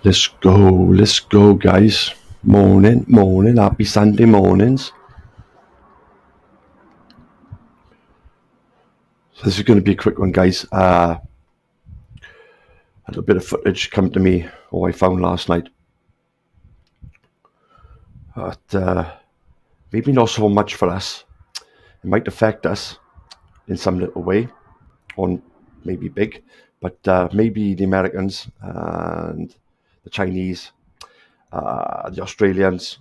Let's go, guys. Morning, happy Sunday mornings. So this is going to be a quick one, guys. A little bit of footage come to me, I found last night. But maybe not so much for us. It might affect us in some little way, or maybe big, but maybe the Americans and the Chinese, the Australians,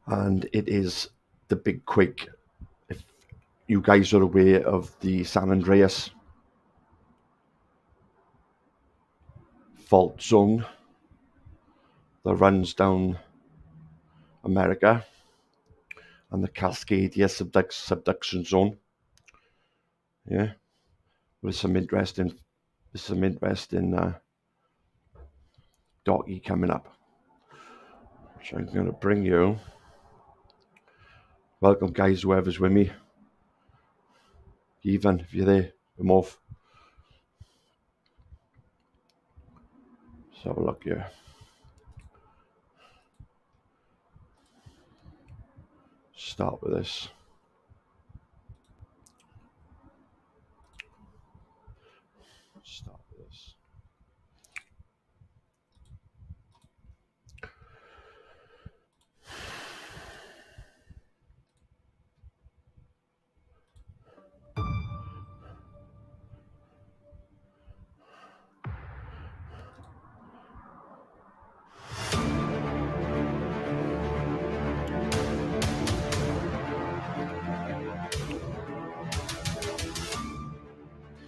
and it is the big quake. If you guys are aware of the San Andreas fault zone that runs down America and the Cascadia subduction zone. Yeah, there's some interesting doggy coming up, which I'm going to bring you. Welcome, guys, whoever's with me. Even if you're there, come off. Let's have a look here. Start with this. Start with this.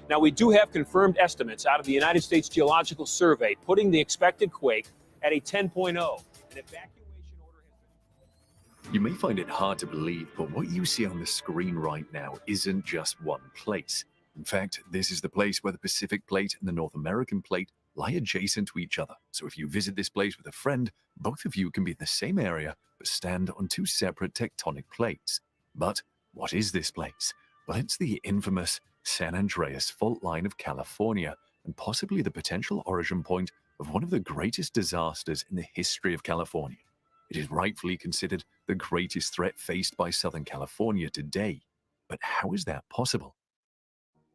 Now, we do have confirmed estimates out of the United States Geological Survey putting the expected quake at a 10.0. An evacuation order has been... You may find it hard to believe, but what you see on the screen right now isn't just one place. In fact, this is the place where the Pacific Plate and the North American Plate lie adjacent to each other. So if you visit this place with a friend, both of you can be in the same area, but stand on two separate tectonic plates. But what is this place? Well, it's the infamous San Andreas fault line of California, and possibly the potential origin point of one of the greatest disasters in the history of California. It is rightfully considered the greatest threat faced by Southern California today. But how is that possible?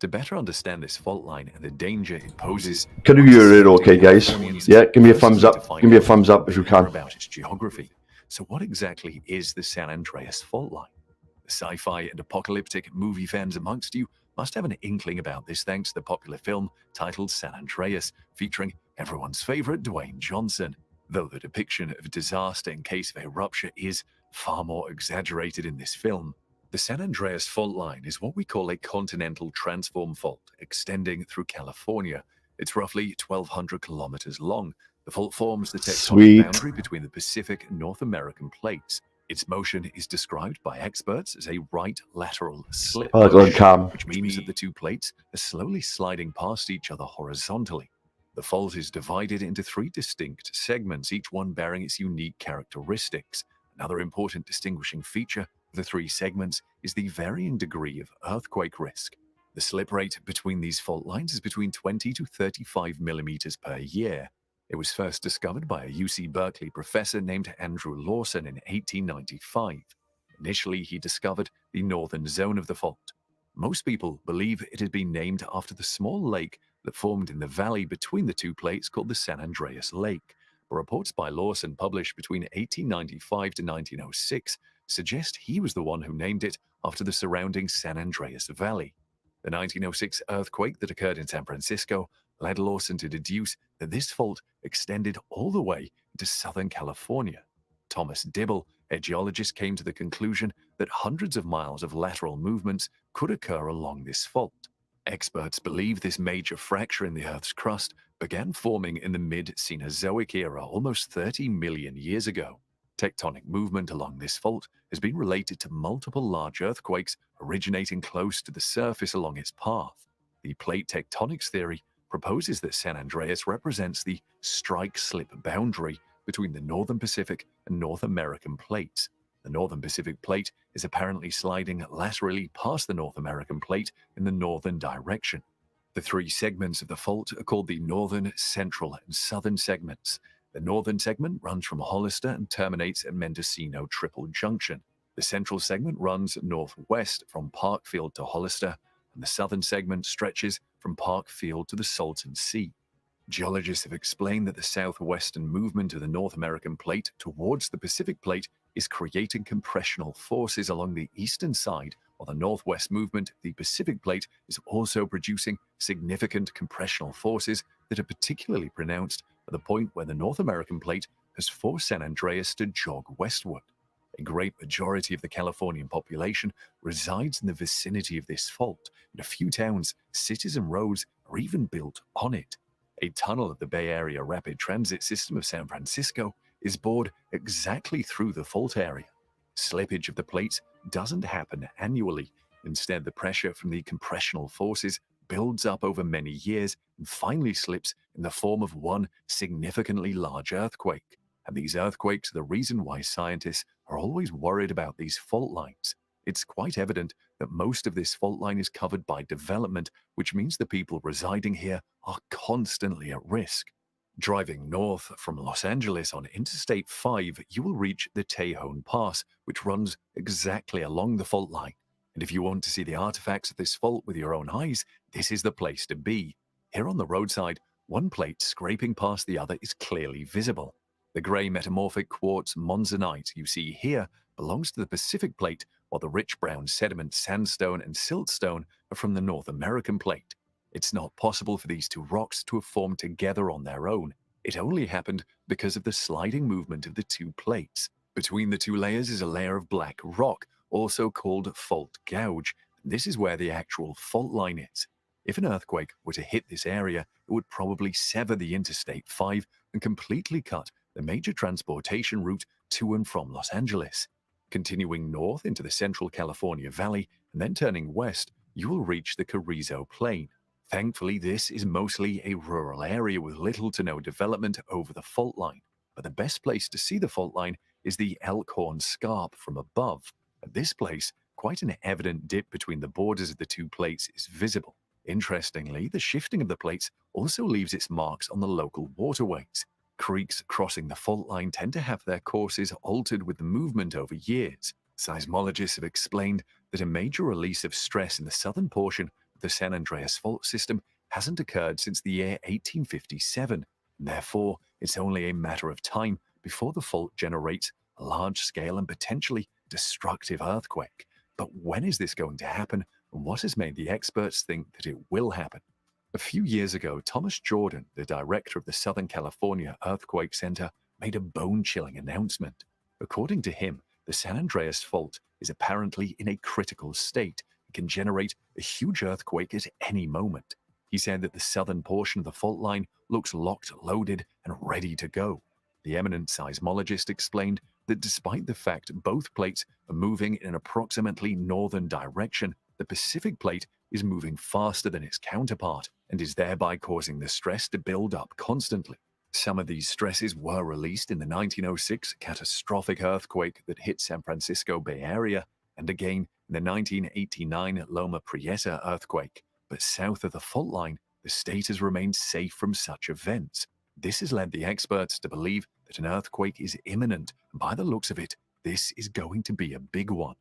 To better understand this fault line and the danger it poses, Can you hear it okay, guys? Yeah, give me a thumbs up. Give me a thumbs up if you can. About its geography. So what exactly is the San Andreas fault line? The sci-fi and apocalyptic movie fans amongst you must have an inkling about this thanks to the popular film titled San Andreas, featuring everyone's favorite Dwayne Johnson, though the depiction of disaster in case of a rupture is far more exaggerated in this film. The San Andreas fault line is what we call a continental transform fault, extending through California. It's roughly 1,200 kilometers long. The fault forms the tectonic boundary between the Pacific and North American plates. Its motion is described by experts as a right lateral slip push, which means that the two plates are slowly sliding past each other horizontally. The fault is divided into three distinct segments, each one bearing its unique characteristics. Another important distinguishing feature of the three segments is the varying degree of earthquake risk. The slip rate between these fault lines is between 20 to 35 millimeters per year. It was first discovered by a UC Berkeley professor named Andrew Lawson in 1895. Initially, he discovered the northern zone of the fault. Most people believe it had been named after the small lake that formed in the valley between the two plates called the San Andreas Lake. But reports by Lawson published between 1895 to 1906 suggest he was the one who named it after the surrounding San Andreas Valley. The 1906 earthquake that occurred in San Francisco led Lawson to deduce that this fault extended all the way into Southern California. Thomas Dibble, a geologist, came to the conclusion that hundreds of miles of lateral movements could occur along this fault. Experts believe this major fracture in the Earth's crust began forming in the mid-Cenozoic era almost 30 million years ago. Tectonic movement along this fault has been related to multiple large earthquakes originating close to the surface along its path. The plate tectonics theory proposes that San Andreas represents the strike-slip boundary between the Northern Pacific and North American plates. The Northern Pacific Plate is apparently sliding laterally past the North American Plate in the northern direction. The three segments of the fault are called the northern, central, and southern segments. The northern segment runs from Hollister and terminates at Mendocino Triple Junction. The central segment runs northwest from Parkfield to Hollister, and the southern segment stretches from Parkfield to the Salton Sea. Geologists have explained that the southwestern movement of the North American plate towards the Pacific plate is creating compressional forces along the eastern side, while the northwest movement of the Pacific plate is also producing significant compressional forces that are particularly pronounced at the point where the North American plate has forced San Andreas to jog westward. A great majority of the Californian population resides in the vicinity of this fault, and a few towns, cities, and roads are even built on it. A tunnel of the Bay Area Rapid Transit System of San Francisco is bored exactly through the fault area. Slippage of the plates doesn't happen annually. Instead, the pressure from the compressional forces builds up over many years and finally slips in the form of one significantly large earthquake. And these earthquakes are the reason why scientists are always worried about these fault lines. It's quite evident that most of this fault line is covered by development, which means the people residing here are constantly at risk. Driving north from Los Angeles on Interstate 5, you will reach the Tejon Pass, which runs exactly along the fault line. And if you want to see the artifacts of this fault with your own eyes, this is the place to be. Here on the roadside, one plate scraping past the other is clearly visible. The gray metamorphic quartz monzonite you see here belongs to the Pacific plate, while the rich brown sediment sandstone and siltstone are from the North American plate. It's not possible for these two rocks to have formed together on their own. It only happened because of the sliding movement of the two plates. Between the two layers is a layer of black rock, also called fault gouge. This is where the actual fault line is. If an earthquake were to hit this area, it would probably sever the Interstate 5 and completely cut the major transportation route to and from Los Angeles. Continuing north into the Central California Valley and then turning west, you will reach the Carrizo Plain. Thankfully, this is mostly a rural area with little to no development over the fault line. But the best place to see the fault line is the Elkhorn Scarp from above. At this place, quite an evident dip between the borders of the two plates is visible. Interestingly, the shifting of the plates also leaves its marks on the local waterways. Creeks crossing the fault line tend to have their courses altered with the movement over years. Seismologists have explained that a major release of stress in the southern portion of the San Andreas fault system hasn't occurred since the year 1857, and therefore it's only a matter of time before the fault generates a large-scale and potentially destructive earthquake. But when is this going to happen, and what has made the experts think that it will happen? A few years ago, Thomas Jordan, the director of the Southern California Earthquake Center, made a bone-chilling announcement. According to him, the San Andreas Fault is apparently in a critical state and can generate a huge earthquake at any moment. He said that the southern portion of the fault line looks locked, loaded, and ready to go. The eminent seismologist explained that despite the fact both plates are moving in an approximately northern direction, the Pacific plate is moving faster than its counterpart and is thereby causing the stress to build up constantly. Some of these stresses were released in the 1906 catastrophic earthquake that hit San Francisco Bay Area, and again in the 1989 Loma Prieta earthquake. But south of the fault line, the state has remained safe from such events. This has led the experts to believe that an earthquake is imminent, and by the looks of it, this is going to be a big one.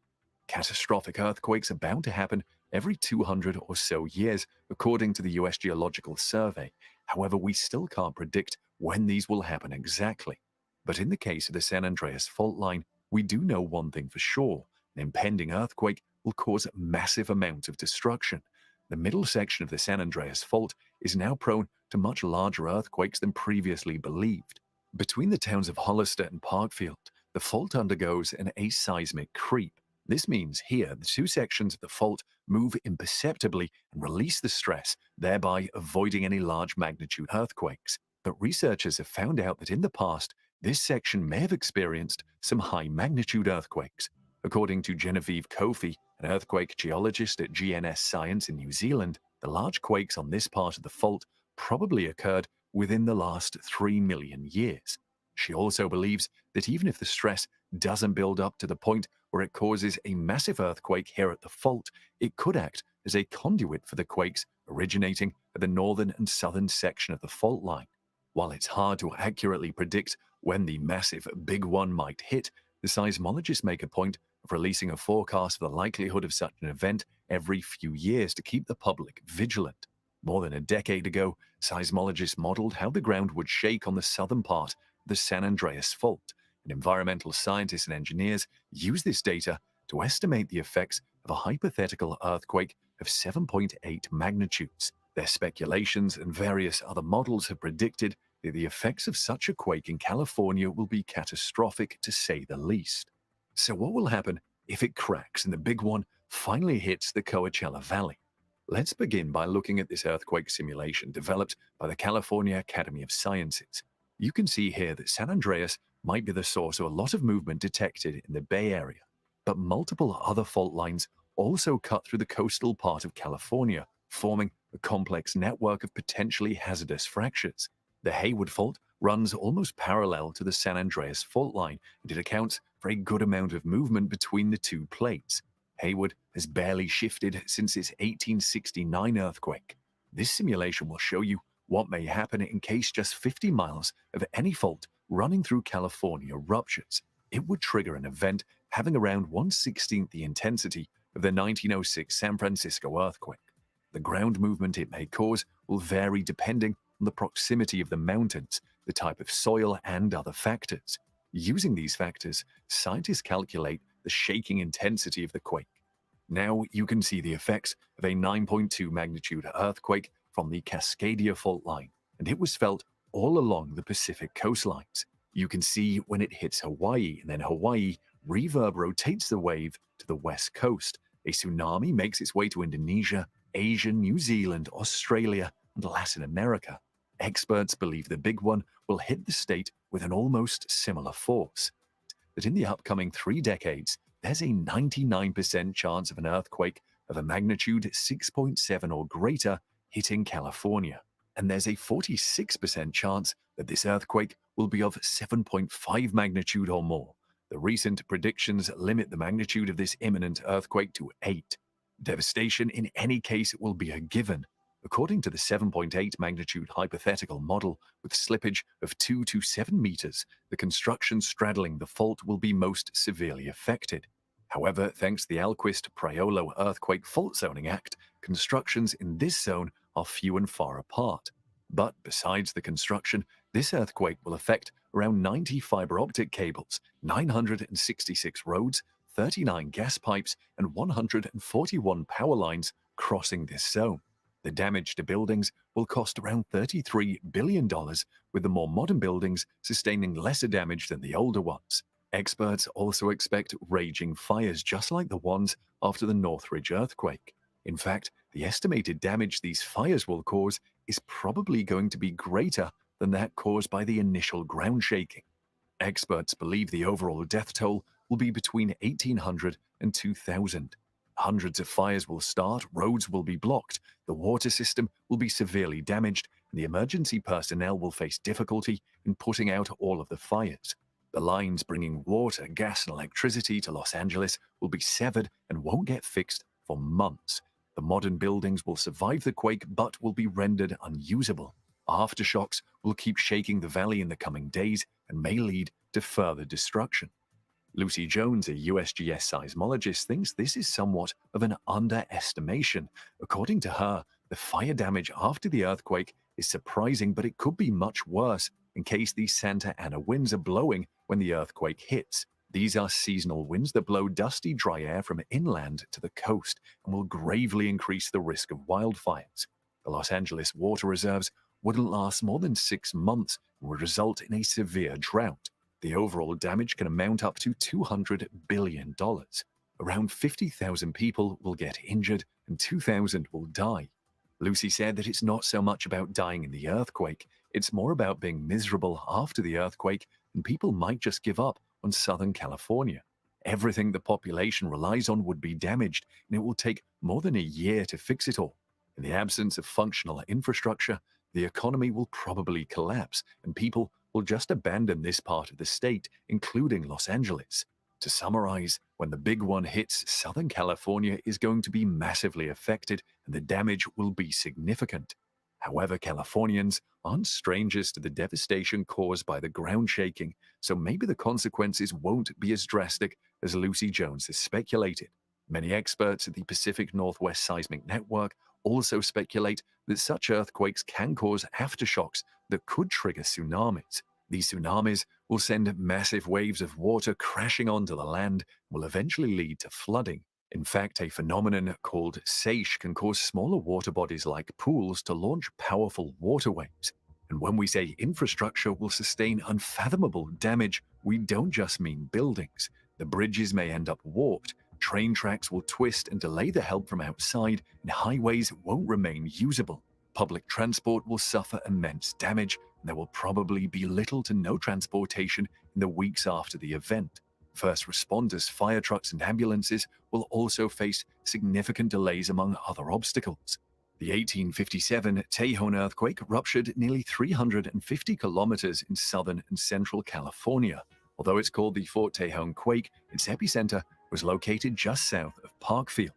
Catastrophic earthquakes are bound to happen every 200 or so years, according to the US Geological Survey. However, we still can't predict when these will happen exactly. But in the case of the San Andreas fault line, we do know one thing for sure: an impending earthquake will cause massive amounts of destruction. The middle section of the San Andreas fault is now prone to much larger earthquakes than previously believed. Between the towns of Hollister and Parkfield, the fault undergoes an aseismic creep. This means here the two sections of the fault move imperceptibly and release the stress, thereby avoiding any large magnitude earthquakes. But researchers have found out that in the past, this section may have experienced some high magnitude earthquakes. According to Genevieve Kofi, an earthquake geologist at GNS Science in New Zealand, the large quakes on this part of the fault probably occurred within the last 3 million years. She also believes that even if the stress doesn't build up to the point where it causes a massive earthquake here at the fault, it could act as a conduit for the quakes originating at the northern and southern section of the fault line. While it's hard to accurately predict when the massive Big One might hit, the seismologists make a point of releasing a forecast for the likelihood of such an event every few years to keep the public vigilant. More than a decade ago, seismologists modeled how the ground would shake on the southern part of the San Andreas Fault, and environmental scientists and engineers use this data to estimate the effects of a hypothetical earthquake of 7.8 magnitudes. Their speculations and various other models have predicted that the effects of such a quake in California will be catastrophic, to say the least. So what will happen if it cracks and the Big One finally hits the Coachella Valley? Let's begin by looking at this earthquake simulation developed by the California Academy of Sciences. You can see here that San Andreas might be the source of a lot of movement detected in the Bay Area, but multiple other fault lines also cut through the coastal part of California, forming a complex network of potentially hazardous fractures. The Hayward Fault runs almost parallel to the San Andreas fault line, and it accounts for a good amount of movement between the two plates. Hayward has barely shifted since its 1869 earthquake. This simulation will show you what may happen in case just 50 miles of any fault running through California ruptures. It would trigger an event having around 1/16 the intensity of the 1906 San Francisco earthquake. The ground movement it may cause will vary depending on the proximity of the mountains, the type of soil, and other factors. Using these factors, scientists calculate the shaking intensity of the quake. Now you can see the effects of a 9.2 magnitude earthquake from the Cascadia fault line, and it was felt all along the Pacific coastlines. You can see when it hits Hawaii, and then Hawaii reverb-rotates the wave to the west coast. A tsunami makes its way to Indonesia, Asia, New Zealand, Australia, and Latin America. Experts believe the Big One will hit the state with an almost similar force. That in the upcoming 3 decades, there's a 99% chance of an earthquake of a magnitude 6.7 or greater hitting California. And there's a 46% chance that this earthquake will be of 7.5 magnitude or more. The recent predictions limit the magnitude of this imminent earthquake to 8. Devastation in any case will be a given. According to the 7.8 magnitude hypothetical model, with slippage of 2 to 7 meters, the construction straddling the fault will be most severely affected. However, thanks to the Alquist-Priolo Earthquake Fault Zoning Act, constructions in this zone are few and far apart. But besides the construction, this earthquake will affect around 90 fiber optic cables, 966 roads, 39 gas pipes, and 141 power lines crossing this zone. The damage to buildings will cost around $33 billion, with the more modern buildings sustaining lesser damage than the older ones. Experts also expect raging fires just like the ones after the Northridge earthquake. In fact, the estimated damage these fires will cause is probably going to be greater than that caused by the initial ground shaking. Experts believe the overall death toll will be between 1,800 and 2,000. Hundreds of fires will start, roads will be blocked, the water system will be severely damaged, and the emergency personnel will face difficulty in putting out all of the fires. The lines bringing water, gas, and electricity to Los Angeles will be severed and won't get fixed for months. The modern buildings will survive the quake but will be rendered unusable. Aftershocks will keep shaking the valley in the coming days and may lead to further destruction. Lucy Jones, a USGS seismologist, thinks this is somewhat of an underestimation. According to her, the fire damage after the earthquake is surprising, but it could be much worse in case these Santa Ana winds are blowing when the earthquake hits. These are seasonal winds that blow dusty, dry air from inland to the coast and will gravely increase the risk of wildfires. The Los Angeles water reserves wouldn't last more than 6 months and would result in a severe drought. The overall damage can amount up to $200 billion. Around 50,000 people will get injured and 2,000 will die. Lucy said that it's not so much about dying in the earthquake, it's more about being miserable after the earthquake, and people might just give up on Southern California. Everything the population relies on would be damaged, and it will take more than a year to fix it all. In the absence of functional infrastructure, the economy will probably collapse, and people will just abandon this part of the state, including Los Angeles. To summarize, When the big one hits, Southern California is going to be massively affected and the damage will be significant. However, Californians aren't strangers to the devastation caused by the ground shaking, so maybe the consequences won't be as drastic as Lucy Jones has speculated. Many experts at the Pacific Northwest Seismic Network also speculate that such earthquakes can cause aftershocks that could trigger tsunamis. These tsunamis will send massive waves of water crashing onto the land and will eventually lead to flooding. In fact, a phenomenon called seiche can cause smaller water bodies like pools to launch powerful water waves. And when we say infrastructure will sustain unfathomable damage, we don't just mean buildings. The bridges may end up warped, train tracks will twist and delay the help from outside, and highways won't remain usable. Public transport will suffer immense damage, and there will probably be little to no transportation in the weeks after the event. First responders, fire trucks, and ambulances will also face significant delays among other obstacles. The 1857 Tejon earthquake ruptured nearly 350 kilometers in southern and central California. Although it's called the Fort Tejon quake, its epicenter was located just south of Parkfield.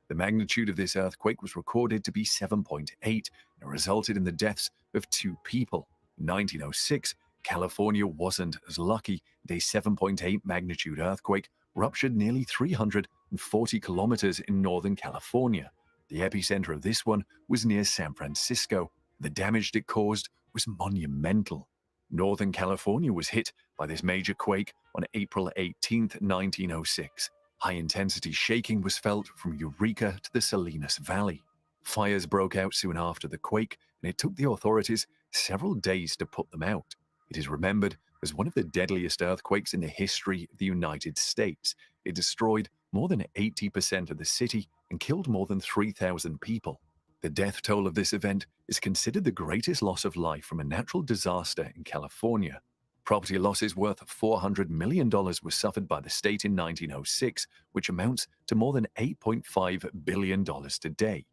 The magnitude of this earthquake was recorded to be 7.8 and resulted in the deaths of 2 people. In 1906, California wasn't as lucky, and a 7.8 magnitude earthquake ruptured nearly 340 kilometers in northern California. The epicenter of this one was near San Francisco. The damage it caused was monumental. Northern California was hit by this major quake on April 18, 1906. High-intensity shaking was felt from Eureka to the Salinas Valley. Fires broke out soon after the quake, and it took the authorities several days to put them out. It is remembered as one of the deadliest earthquakes in the history of the United States. It destroyed more than 80% of the city and killed more than 3,000 people. The death toll of this event is considered the greatest loss of life from a natural disaster in California. Property losses worth $400 million were suffered by the state in 1906, which amounts to more than $8.5 billion today.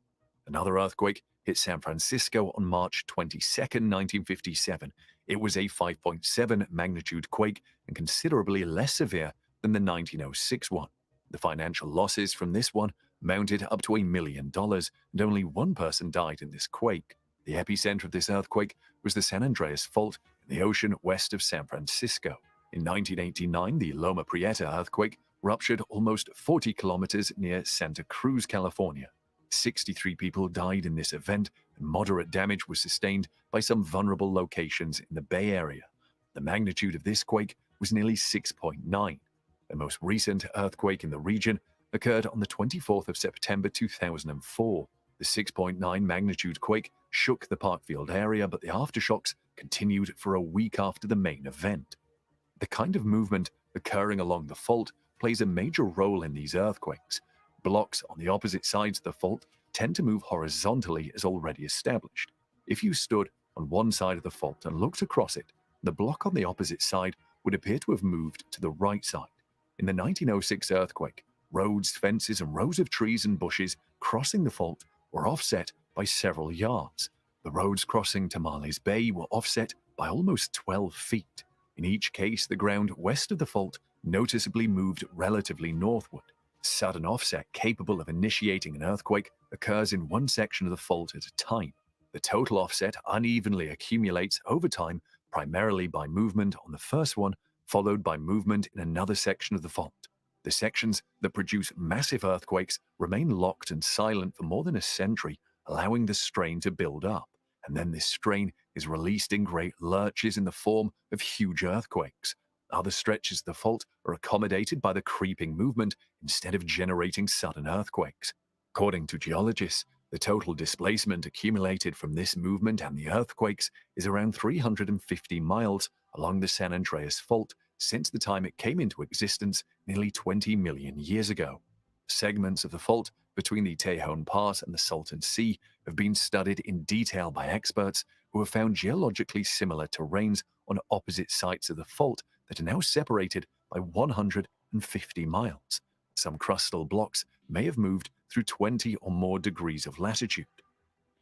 Another earthquake hit San Francisco on March 22, 1957. It was a 5.7 magnitude quake and considerably less severe than the 1906 one. The financial losses from this one amounted up to $1 million, and only one person died in this quake. The epicenter of this earthquake was the San Andreas Fault in the ocean west of San Francisco. In 1989, the Loma Prieta earthquake ruptured almost 40 kilometers near Santa Cruz, California. 63 people died in this event, and moderate damage was sustained by some vulnerable locations in the Bay Area. The magnitude of this quake was nearly 6.9. The most recent earthquake in the region occurred on the 24th of September 2004. The 6.9 magnitude quake shook the Parkfield area, but the aftershocks continued for a week after the main event. The kind of movement occurring along the fault plays a major role in these earthquakes. Blocks on the opposite sides of the fault tend to move horizontally as already established. If you stood on one side of the fault and looked across it, the block on the opposite side would appear to have moved to the right side. In the 1906 earthquake, roads, fences, and rows of trees and bushes crossing the fault were offset by several yards. The roads crossing Tamales Bay were offset by almost 12 feet. In each case, the ground west of the fault noticeably moved relatively northward. Sudden offset capable of initiating an earthquake occurs in one section of the fault at a time. The total offset unevenly accumulates over time, primarily by movement on the first one, followed by movement in another section of the fault. The sections that produce massive earthquakes remain locked and silent for more than a century, allowing the strain to build up. And then this strain is released in great lurches in the form of huge earthquakes. Other stretches of the fault are accommodated by the creeping movement instead of generating sudden earthquakes. According to geologists, the total displacement accumulated from this movement and the earthquakes is around 350 miles along the San Andreas Fault since the time it came into existence nearly 20 million years ago. Segments of the fault between the Tejon Pass and the Salton Sea have been studied in detail by experts who have found geologically similar terrains on opposite sides of the fault that are now separated by 150 miles. Some crustal blocks may have moved through 20 or more degrees of latitude.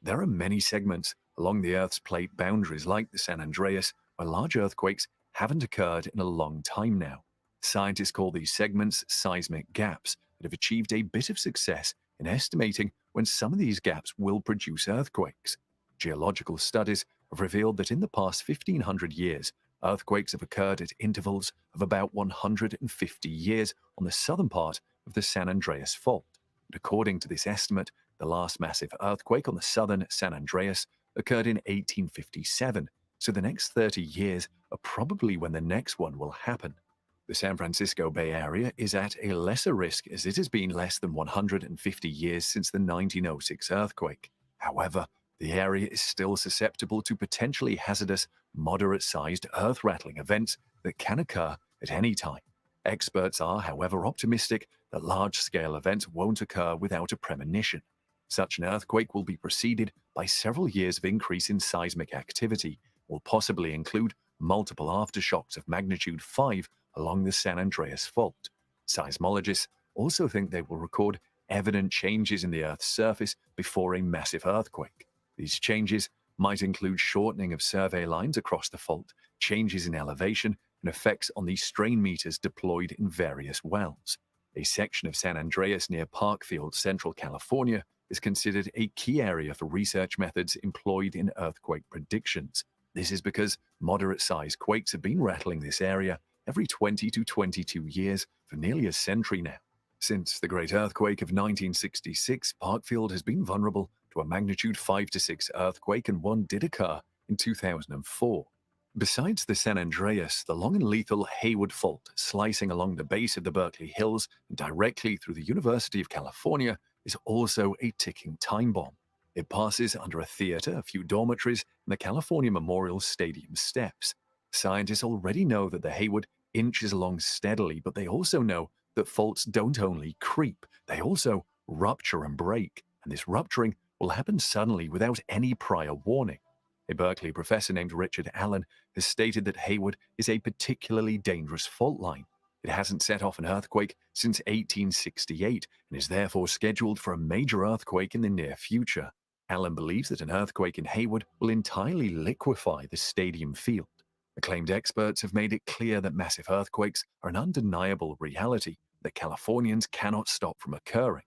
There are many segments along the Earth's plate boundaries like the San Andreas where large earthquakes haven't occurred in a long time now. Scientists call these segments seismic gaps that have achieved a bit of success in estimating when some of these gaps will produce earthquakes. Geological studies have revealed that in the past 1,500 years, earthquakes have occurred at intervals of about 150 years on the southern part of the San Andreas Fault. And according to this estimate, the last massive earthquake on the southern San Andreas occurred in 1857, so the next 30 years are probably when the next one will happen. The San Francisco Bay Area is at a lesser risk as it has been less than 150 years since the 1906 earthquake. However, the area is still susceptible to potentially hazardous, moderate-sized earth-rattling events that can occur at any time. Experts are, however, optimistic that large-scale events won't occur without a premonition. Such an earthquake will be preceded by several years of increase in seismic activity, will possibly include multiple aftershocks of magnitude 5 along the San Andreas Fault. Seismologists also think they will record evident changes in the Earth's surface before a massive earthquake. These changes might include shortening of survey lines across the fault, changes in elevation, and effects on the strain meters deployed in various wells. A section of San Andreas near Parkfield, Central California, is considered a key area for research methods employed in earthquake predictions. This is because moderate-sized quakes have been rattling this area every 20 to 22 years for nearly a century now. Since the Great Earthquake of 1966, Parkfield has been vulnerable to a magnitude 5 to 6 earthquake, and one did occur in 2004. Besides the San Andreas, the long and lethal Hayward Fault, slicing along the base of the Berkeley Hills and directly through the University of California, is also a ticking time bomb. It passes under a theater, a few dormitories, and the California Memorial Stadium steps. Scientists already know that the Hayward inches along steadily, but they also know that faults don't only creep, they also rupture and break, and this rupturing will happen suddenly without any prior warning. A Berkeley professor named Richard Allen has stated that Hayward is a particularly dangerous fault line. It hasn't set off an earthquake since 1868 and is therefore scheduled for a major earthquake in the near future. Allen believes that an earthquake in Hayward will entirely liquefy the stadium field. Acclaimed experts have made it clear that massive earthquakes are an undeniable reality that Californians cannot stop from occurring.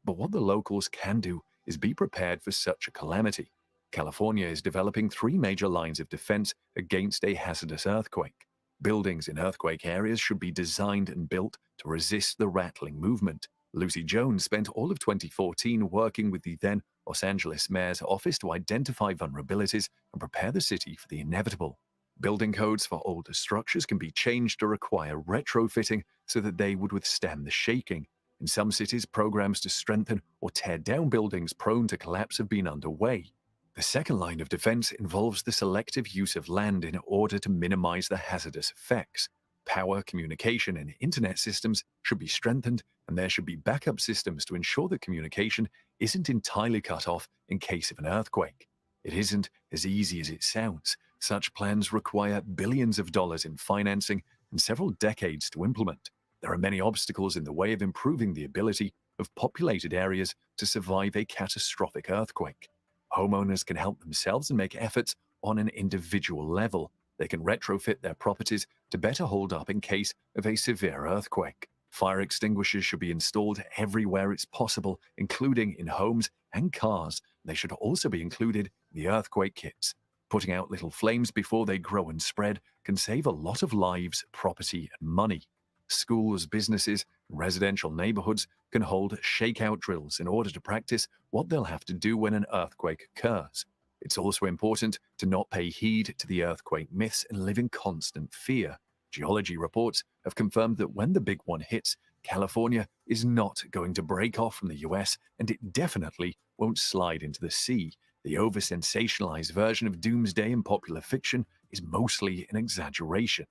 But what the locals can do is be prepared for such a calamity. California is developing 3 major lines of defense against a hazardous earthquake. Buildings in earthquake areas should be designed and built to resist the rattling movement. Lucy Jones spent all of 2014 working with the then Los Angeles mayor's office to identify vulnerabilities and prepare the city for the inevitable. Building codes for older structures can be changed to require retrofitting so that they would withstand the shaking. In some cities, programs to strengthen or tear down buildings prone to collapse have been underway. The second line of defense involves the selective use of land in order to minimize the hazardous effects. Power, communication, and internet systems should be strengthened, and there should be backup systems to ensure that communication isn't entirely cut off in case of an earthquake. It isn't as easy as it sounds. Such plans require billions of dollars in financing and several decades to implement. There are many obstacles in the way of improving the ability of populated areas to survive a catastrophic earthquake. Homeowners can help themselves and make efforts on an individual level. They can retrofit their properties to better hold up in case of a severe earthquake. Fire extinguishers should be installed everywhere it's possible, including in homes and cars. They should also be included in the earthquake kits. Putting out little flames before they grow and spread can save a lot of lives, property, and money. Schools, businesses, and residential neighborhoods can hold shakeout drills in order to practice what they'll have to do when an earthquake occurs. It's also important to not pay heed to the earthquake myths and live in constant fear. Geology reports have confirmed that when the big one hits, California is not going to break off from the US, and it definitely won't slide into the sea. The over-sensationalized version of doomsday in popular fiction is mostly an exaggeration.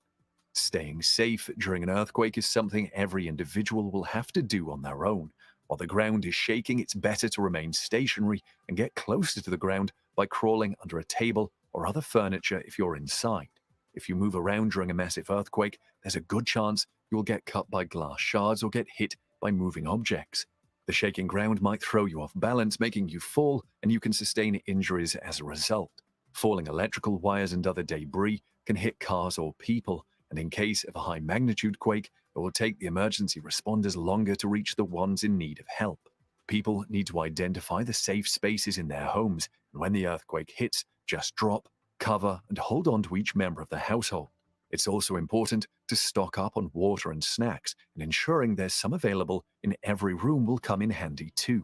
Staying safe during an earthquake is something every individual will have to do on their own. While the ground is shaking, it's better to remain stationary and get closer to the ground by crawling under a table or other furniture if you're inside. If you move around during a massive earthquake, there's a good chance you'll get cut by glass shards or get hit by moving objects. The shaking ground might throw you off balance, making you fall, and you can sustain injuries as a result. Falling electrical wires and other debris can hit cars or people, and in case of a high magnitude quake, it will take the emergency responders longer to reach the ones in need of help. People need to identify the safe spaces in their homes, and when the earthquake hits, just drop, cover, and hold on to each member of the household. It's also important to stock up on water and snacks, and ensuring there's some available in every room will come in handy too.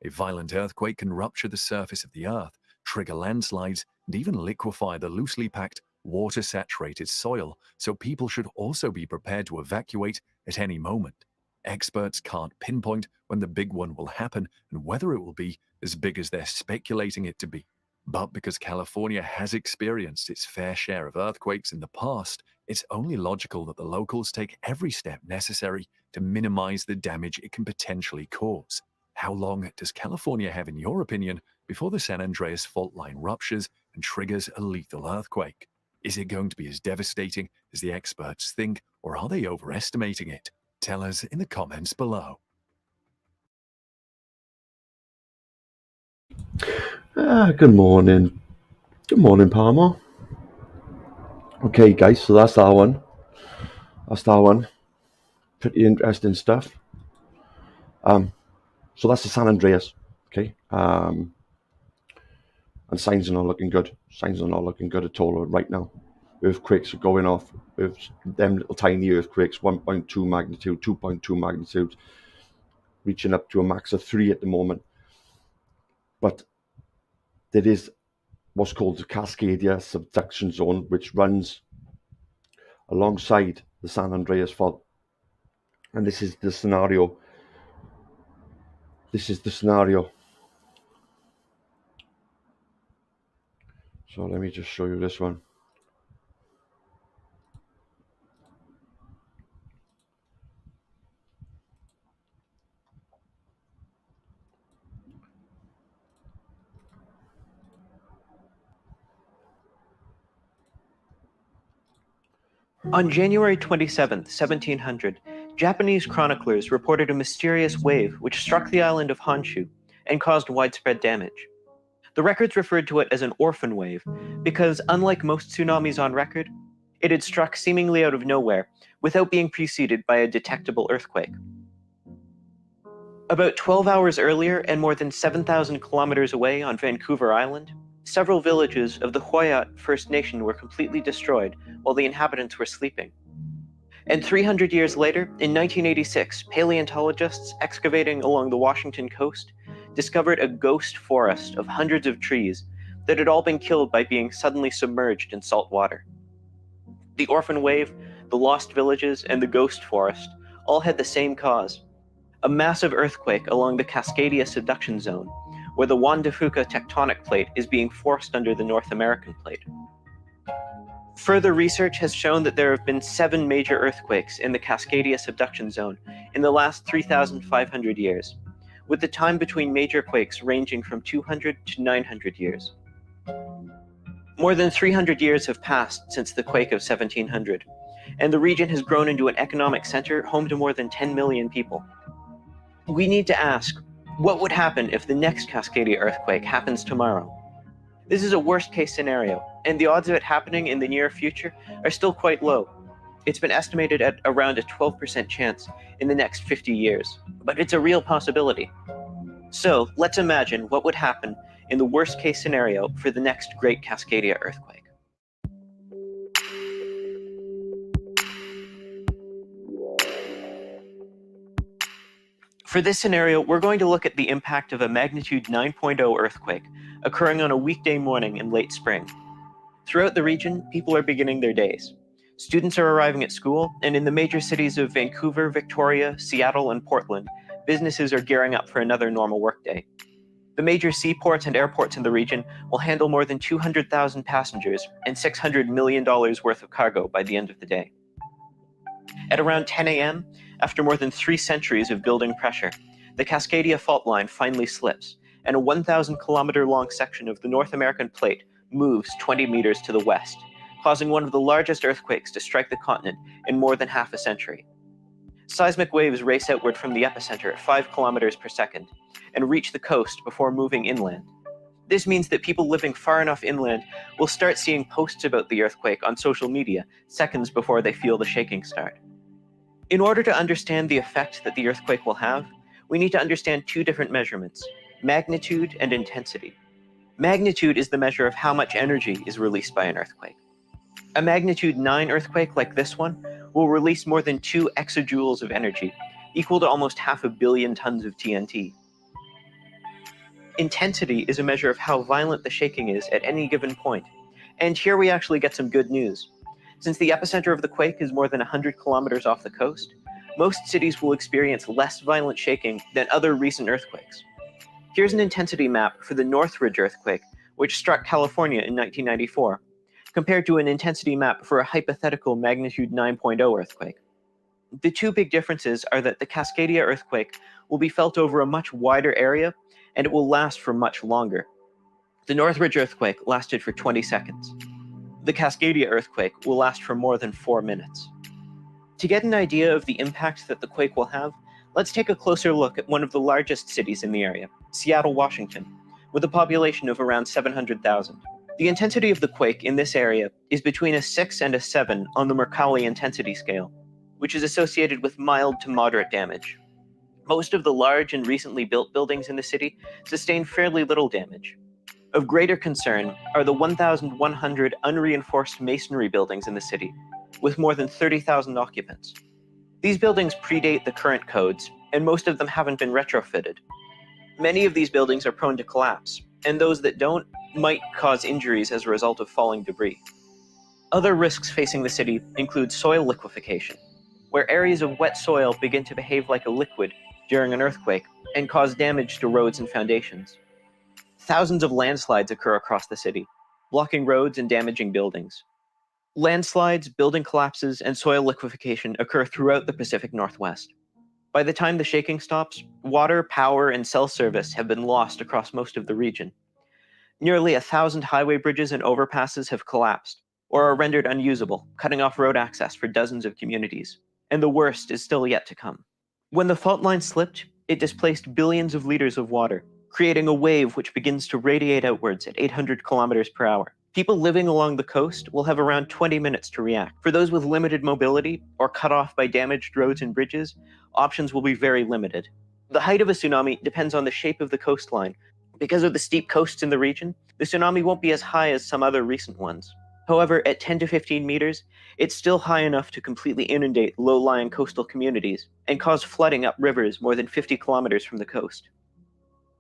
A violent earthquake can rupture the surface of the earth, trigger landslides, and even liquefy the loosely packed, water-saturated soil, so people should also be prepared to evacuate at any moment. Experts can't pinpoint when the big one will happen and whether it will be as big as they're speculating it to be. But because California has experienced its fair share of earthquakes in the past, it's only logical that the locals take every step necessary to minimize the damage it can potentially cause. How long does California have, in your opinion, before the San Andreas fault line ruptures and triggers a lethal earthquake? Is it going to be as devastating as the experts think, or are they overestimating it? Tell us in the comments below. Good morning. Good morning, Palmer. Okay, guys, so that's that one. Pretty interesting stuff. So that's the San Andreas. Okay. And signs are not looking good. Signs are not looking good at all right now. Earthquakes are going off with them little tiny earthquakes, 1.2 magnitude, 2.2 magnitude, reaching up to a max of 3 at the moment. But there is what's called the Cascadia subduction zone, which runs alongside the San Andreas fault. And this is the scenario. So let me just show you this one. On January 27, 1700, Japanese chroniclers reported a mysterious wave which struck the island of Honshu and caused widespread damage. The records referred to it as an orphan wave because, unlike most tsunamis on record, it had struck seemingly out of nowhere without being preceded by a detectable earthquake. About 12 hours earlier, and more than 7,000 kilometers away on Vancouver Island, several villages of the Hoyat First Nation were completely destroyed while the inhabitants were sleeping. And 300 years later, in 1986, paleontologists excavating along the Washington coast discovered a ghost forest of hundreds of trees that had all been killed by being suddenly submerged in salt water. The orphan wave, the lost villages, and the ghost forest all had the same cause: a massive earthquake along the Cascadia subduction zone, where the Juan de Fuca tectonic plate is being forced under the North American plate. Further research has shown that there have been 7 major earthquakes in the Cascadia subduction zone in the last 3,500 years, with the time between major quakes ranging from 200 to 900 years. More than 300 years have passed since the quake of 1700, and the region has grown into an economic center home to more than 10 million people. We need to ask, what would happen if the next Cascadia earthquake happens tomorrow? This is a worst-case scenario, and the odds of it happening in the near future are still quite low. It's been estimated at around a 12% chance in the next 50 years, but it's a real possibility. So let's imagine what would happen in the worst-case scenario for the next great Cascadia earthquake. For this scenario, we're going to look at the impact of a magnitude 9.0 earthquake occurring on a weekday morning in late spring. Throughout the region, people are beginning their days. Students are arriving at school, and in the major cities of Vancouver, Victoria, Seattle, and Portland, businesses are gearing up for another normal workday. The major seaports and airports in the region will handle more than 200,000 passengers and $600 million worth of cargo by the end of the day. At around 10 a.m., after more than 3 centuries of building pressure, the Cascadia fault line finally slips, and a 1,000-kilometer-long section of the North American plate moves 20 meters to the west, causing one of the largest earthquakes to strike the continent in more than half a century. Seismic waves race outward from the epicenter at 5 kilometers per second and reach the coast before moving inland. This means that people living far enough inland will start seeing posts about the earthquake on social media seconds before they feel the shaking start. In order to understand the effect that the earthquake will have, we need to understand two different measurements: magnitude and intensity. Magnitude is the measure of how much energy is released by an earthquake. A magnitude 9 earthquake like this one will release more than 2 exajoules of energy, equal to almost 500 million tons of TNT. Intensity is a measure of how violent the shaking is at any given point. And here we actually get some good news. Since the epicenter of the quake is more than 100 kilometers off the coast, most cities will experience less violent shaking than other recent earthquakes. Here's an intensity map for the Northridge earthquake, which struck California in 1994, compared to an intensity map for a hypothetical magnitude 9.0 earthquake. The two big differences are that the Cascadia earthquake will be felt over a much wider area, and it will last for much longer. The Northridge earthquake lasted for 20 seconds. The Cascadia earthquake will last for more than 4 minutes. To get an idea of the impact that the quake will have, let's take a closer look at one of the largest cities in the area, Seattle, Washington, with a population of around 700,000. The intensity of the quake in this area is between a 6 and a 7 on the Mercalli intensity scale, which is associated with mild to moderate damage. Most of the large and recently built buildings in the city sustained fairly little damage. Of greater concern are the 1,100 unreinforced masonry buildings in the city, with more than 30,000 occupants. These buildings predate the current codes, and most of them haven't been retrofitted. Many of these buildings are prone to collapse, and those that don't might cause injuries as a result of falling debris. Other risks facing the city include soil liquefaction, where areas of wet soil begin to behave like a liquid during an earthquake and cause damage to roads and foundations. Thousands of landslides occur across the city, blocking roads and damaging buildings. Landslides, building collapses, and soil liquefaction occur throughout the Pacific Northwest. By the time the shaking stops, water, power, and cell service have been lost across most of the region. Nearly 1,000 highway bridges and overpasses have collapsed, or are rendered unusable, cutting off road access for dozens of communities. And the worst is still yet to come. When the fault line slipped, it displaced billions of liters of water, creating a wave which begins to radiate outwards at 800 kilometers per hour. People living along the coast will have around 20 minutes to react. For those with limited mobility or cut off by damaged roads and bridges, options will be very limited. The height of a tsunami depends on the shape of the coastline. Because of the steep coasts in the region, the tsunami won't be as high as some other recent ones. However, at 10 to 15 meters, it's still high enough to completely inundate low-lying coastal communities and cause flooding up rivers more than 50 kilometers from the coast.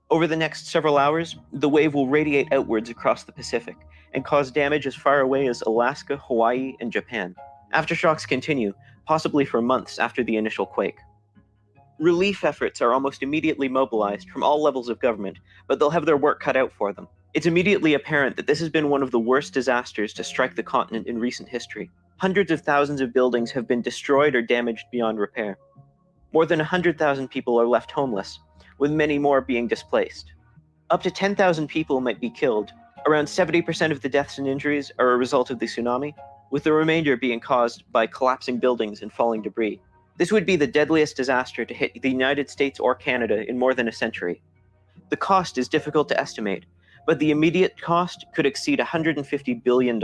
Over the next several hours, the wave will radiate outwards across the Pacific and cause damage as far away as Alaska, Hawaii, and Japan. Aftershocks continue, possibly for months after the initial quake. Relief efforts are almost immediately mobilized from all levels of government, but they'll have their work cut out for them. It's immediately apparent that this has been one of the worst disasters to strike the continent in recent history. Hundreds of thousands of buildings have been destroyed or damaged beyond repair. More than 100,000 people are left homeless, with many more being displaced. Up to 10,000 people might be killed. Around 70% of the deaths and injuries are a result of the tsunami, with the remainder being caused by collapsing buildings and falling debris. This would be the deadliest disaster to hit the United States or Canada in more than a century. The cost is difficult to estimate, but the immediate cost could exceed $150 billion,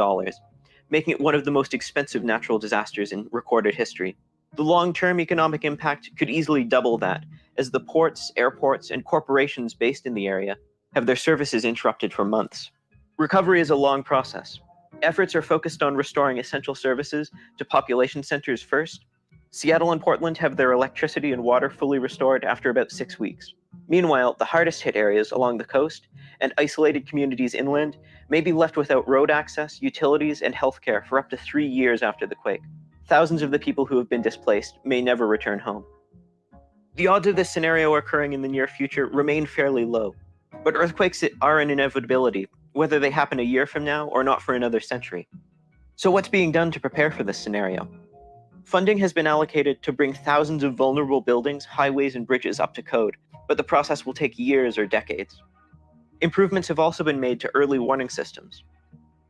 making it one of the most expensive natural disasters in recorded history. The long-term economic impact could easily double that, as the ports, airports, and corporations based in the area have their services interrupted for months. Recovery is a long process. Efforts are focused on restoring essential services to population centers first. Seattle and Portland have their electricity and water fully restored after about 6 weeks. Meanwhile, the hardest hit areas along the coast and isolated communities inland may be left without road access, utilities, and healthcare for up to 3 years after the quake. Thousands of the people who have been displaced may never return home. The odds of this scenario occurring in the near future remain fairly low, but earthquakes are an inevitability, whether they happen a year from now or not for another century. So what's being done to prepare for this scenario? Funding has been allocated to bring thousands of vulnerable buildings, highways, and bridges up to code, but the process will take years or decades. Improvements have also been made to early warning systems.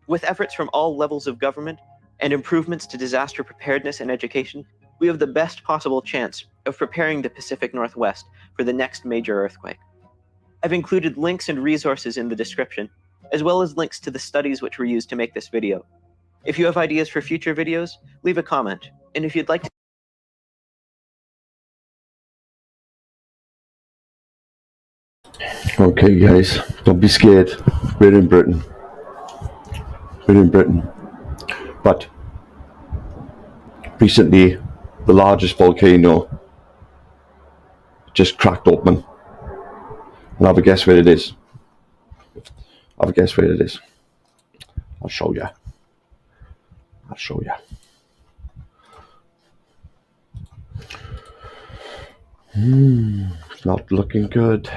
With efforts from all levels of government and improvements to disaster preparedness and education, we have the best possible chance of preparing the Pacific Northwest for the next major earthquake. I've included links and resources in the description, as well as links to the studies which were used to make this video. If you have ideas for future videos, leave a comment, and if you'd like to Okay, guys, don't be scared. We're in Britain. We're in Britain. But recently, the largest volcano just cracked open. And have a guess where it is. Have a guess where it is. I'll show you. I'll show you. It's not looking good.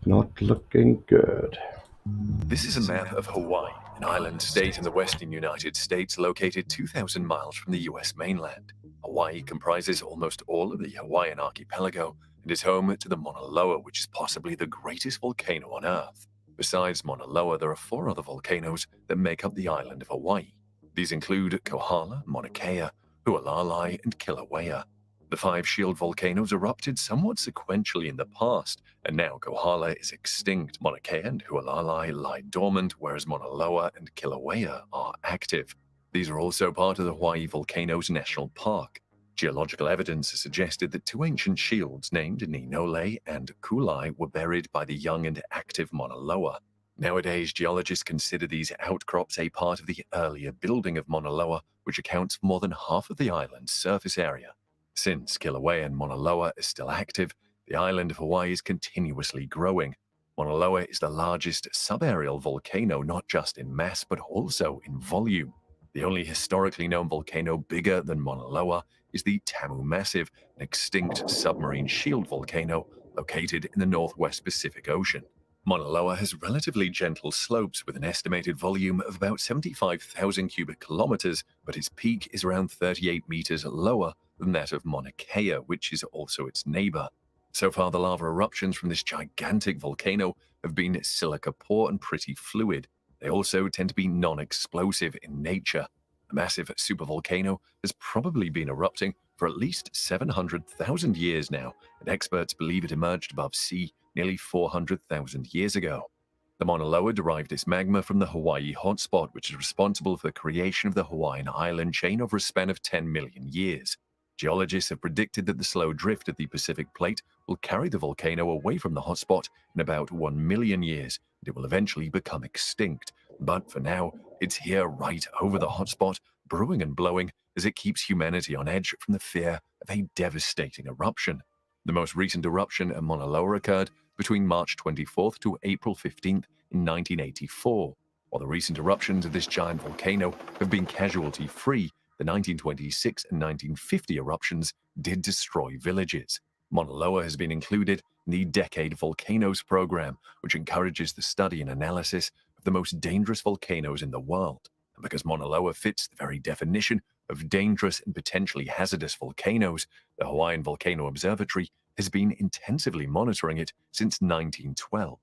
Not looking good. This is a map of Hawaii, an island state in the western United States located 2,000 miles from the US mainland. Hawaii comprises almost all of the Hawaiian archipelago and is home to the Mauna Loa, which is possibly the greatest volcano on Earth. Besides Mauna Loa, there are 4 other volcanoes that make up the island of Hawaii. These include Kohala, Mauna Kea, Hualalai, and Kilauea. The 5 shield volcanoes erupted somewhat sequentially in the past, and now Kohala is extinct. Mauna Kea and Hualalai lie dormant, whereas Mauna Loa and Kilauea are active. These are also part of the Hawaii Volcanoes National Park. Geological evidence has suggested that 2 ancient shields named Ninole and Kulai were buried by the young and active Mauna Loa. Nowadays, geologists consider these outcrops a part of the earlier building of Mauna Loa, which accounts for more than half of the island's surface area. Since Kilauea and Mauna Loa is still active, the island of Hawaii is continuously growing. Mauna Loa is the largest subaerial volcano, not just in mass, but also in volume. The only historically known volcano bigger than Mauna Loa is the Tamu Massive, an extinct submarine shield volcano located in the northwest Pacific Ocean. Mauna Loa has relatively gentle slopes with an estimated volume of about 75,000 cubic kilometers, but its peak is around 38 meters lower than that of Mauna Kea, which is also its neighbor. So far, the lava eruptions from this gigantic volcano have been silica poor and pretty fluid. They also tend to be non-explosive in nature. A massive supervolcano has probably been erupting for at least 700,000 years now, and experts believe it emerged above sea nearly 400,000 years ago. The Mauna Loa derived its magma from the Hawaii hotspot, which is responsible for the creation of the Hawaiian island chain over a span of 10 million years. Geologists have predicted that the slow drift of the Pacific plate will carry the volcano away from the hotspot in about 1 million years, and it will eventually become extinct. But for now, it's here right over the hotspot, brewing and blowing as it keeps humanity on edge from the fear of a devastating eruption. The most recent eruption at Mauna Loa occurred between March 24th to April 15th in 1984. While the recent eruptions of this giant volcano have been casualty-free, the 1926 and 1950 eruptions did destroy villages. Mauna Loa has been included in the Decade Volcanoes program, which encourages the study and analysis of the most dangerous volcanoes in the world. And because Mauna Loa fits the very definition of dangerous and potentially hazardous volcanoes, the Hawaiian Volcano Observatory has been intensively monitoring it since 1912.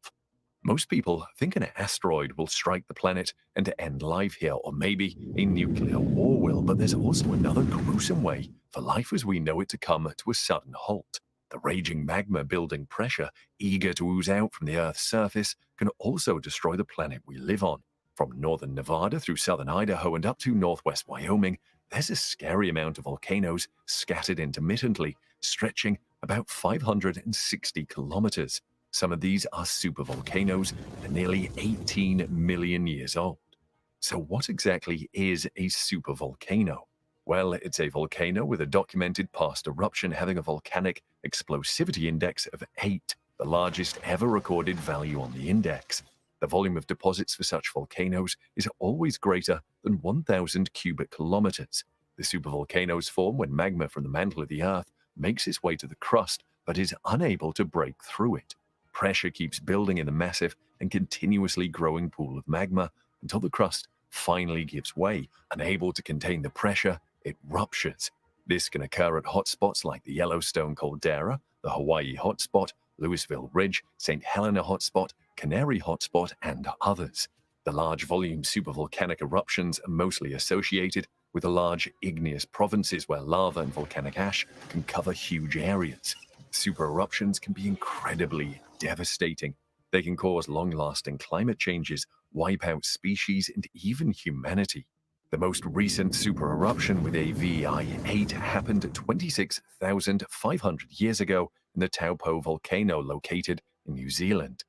Most people think an asteroid will strike the planet and end life here, or maybe a nuclear war will, but there's also another gruesome way for life as we know it to come to a sudden halt. The raging magma building pressure, eager to ooze out from the Earth's surface, can also destroy the planet we live on. From northern Nevada through southern Idaho and up to northwest Wyoming, there's a scary amount of volcanoes scattered intermittently, stretching about 560 kilometers. Some of these are supervolcanoes and are nearly 18 million years old. So what exactly is a supervolcano? Well, it's a volcano with a documented past eruption having a volcanic explosivity index of 8, the largest ever recorded value on the index. The volume of deposits for such volcanoes is always greater than 1,000 cubic kilometers. The supervolcanoes form when magma from the mantle of the Earth makes its way to the crust but is unable to break through it. Pressure keeps building in the massive and continuously growing pool of magma until the crust finally gives way. Unable to contain the pressure, it ruptures. This can occur at hotspots like the Yellowstone caldera, the Hawaii hotspot, Louisville Ridge, St. Helena hotspot, Canary hotspot, and others. The large volume supervolcanic eruptions are mostly associated with the large igneous provinces where lava and volcanic ash can cover huge areas. Super eruptions can be incredibly devastating. They can cause long-lasting climate changes, wipe out species, and even humanity. The most recent supereruption with a VEI-8 happened 26,500 years ago in the Taupo volcano located in New Zealand.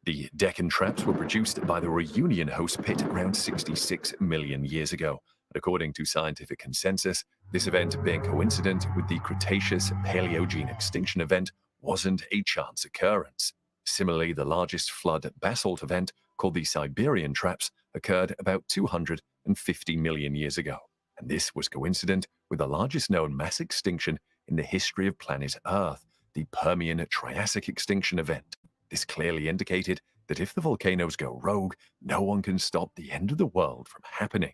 The Deccan traps were produced by the Reunion host pit around 66 million years ago. And according to scientific consensus, this event being coincident with the Cretaceous Paleogene extinction event wasn't a chance occurrence. Similarly, the largest flood basalt event, called the Siberian traps, occurred about 250 million years ago. And this was coincident with the largest known mass extinction in the history of planet Earth, the Permian Triassic extinction event. This clearly indicated that if the volcanoes go rogue, no one can stop the end of the world from happening.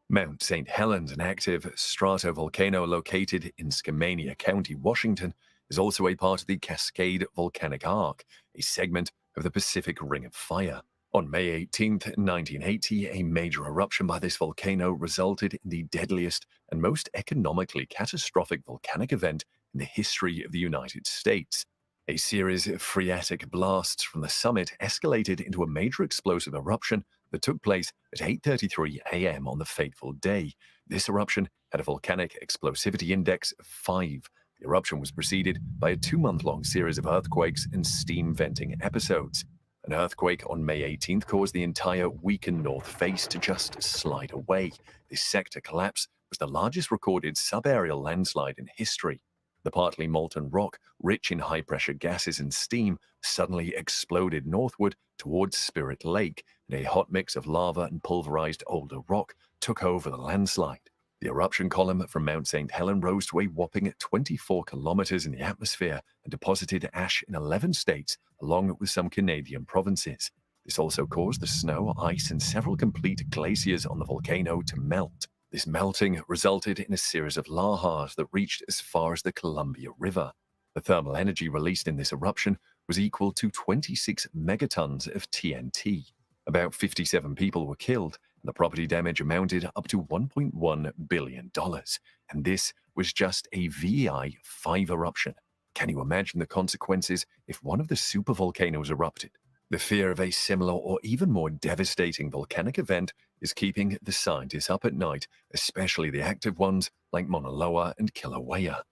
Mount St. Helens, an active stratovolcano located in Skamania County, Washington, is also a part of the Cascade Volcanic Arc, a segment of the Pacific Ring of Fire. On May 18, 1980, a major eruption by this volcano resulted in the deadliest and most economically catastrophic volcanic event in the history of the United States. A series of phreatic blasts from the summit escalated into a major explosive eruption that took place at 8:33 a.m. on the fateful day. This eruption had a volcanic explosivity index of 5. The eruption was preceded by a 2-month-long series of earthquakes and steam venting episodes. An earthquake on May 18th caused the entire weakened north face to just slide away. This sector collapse was the largest recorded subaerial landslide in history. The partly molten rock, rich in high-pressure gases and steam, suddenly exploded northward towards Spirit Lake, and a hot mix of lava and pulverized older rock took over the landslide. The eruption column from Mount St. Helens rose to a whopping 24 kilometers in the atmosphere and deposited ash in 11 states, along with some Canadian provinces. This also caused the snow, ice, and several complete glaciers on the volcano to melt. This melting resulted in a series of lahars that reached as far as the Columbia River. The thermal energy released in this eruption was equal to 26 megatons of TNT. About 57 people were killed, and the property damage amounted up to $1.1 billion. And this was just a VEI-5 eruption. Can you imagine the consequences if one of the supervolcanoes erupted? The fear of a similar or even more devastating volcanic event is keeping the scientists up at night, especially the active ones like Mauna Loa and Kilauea.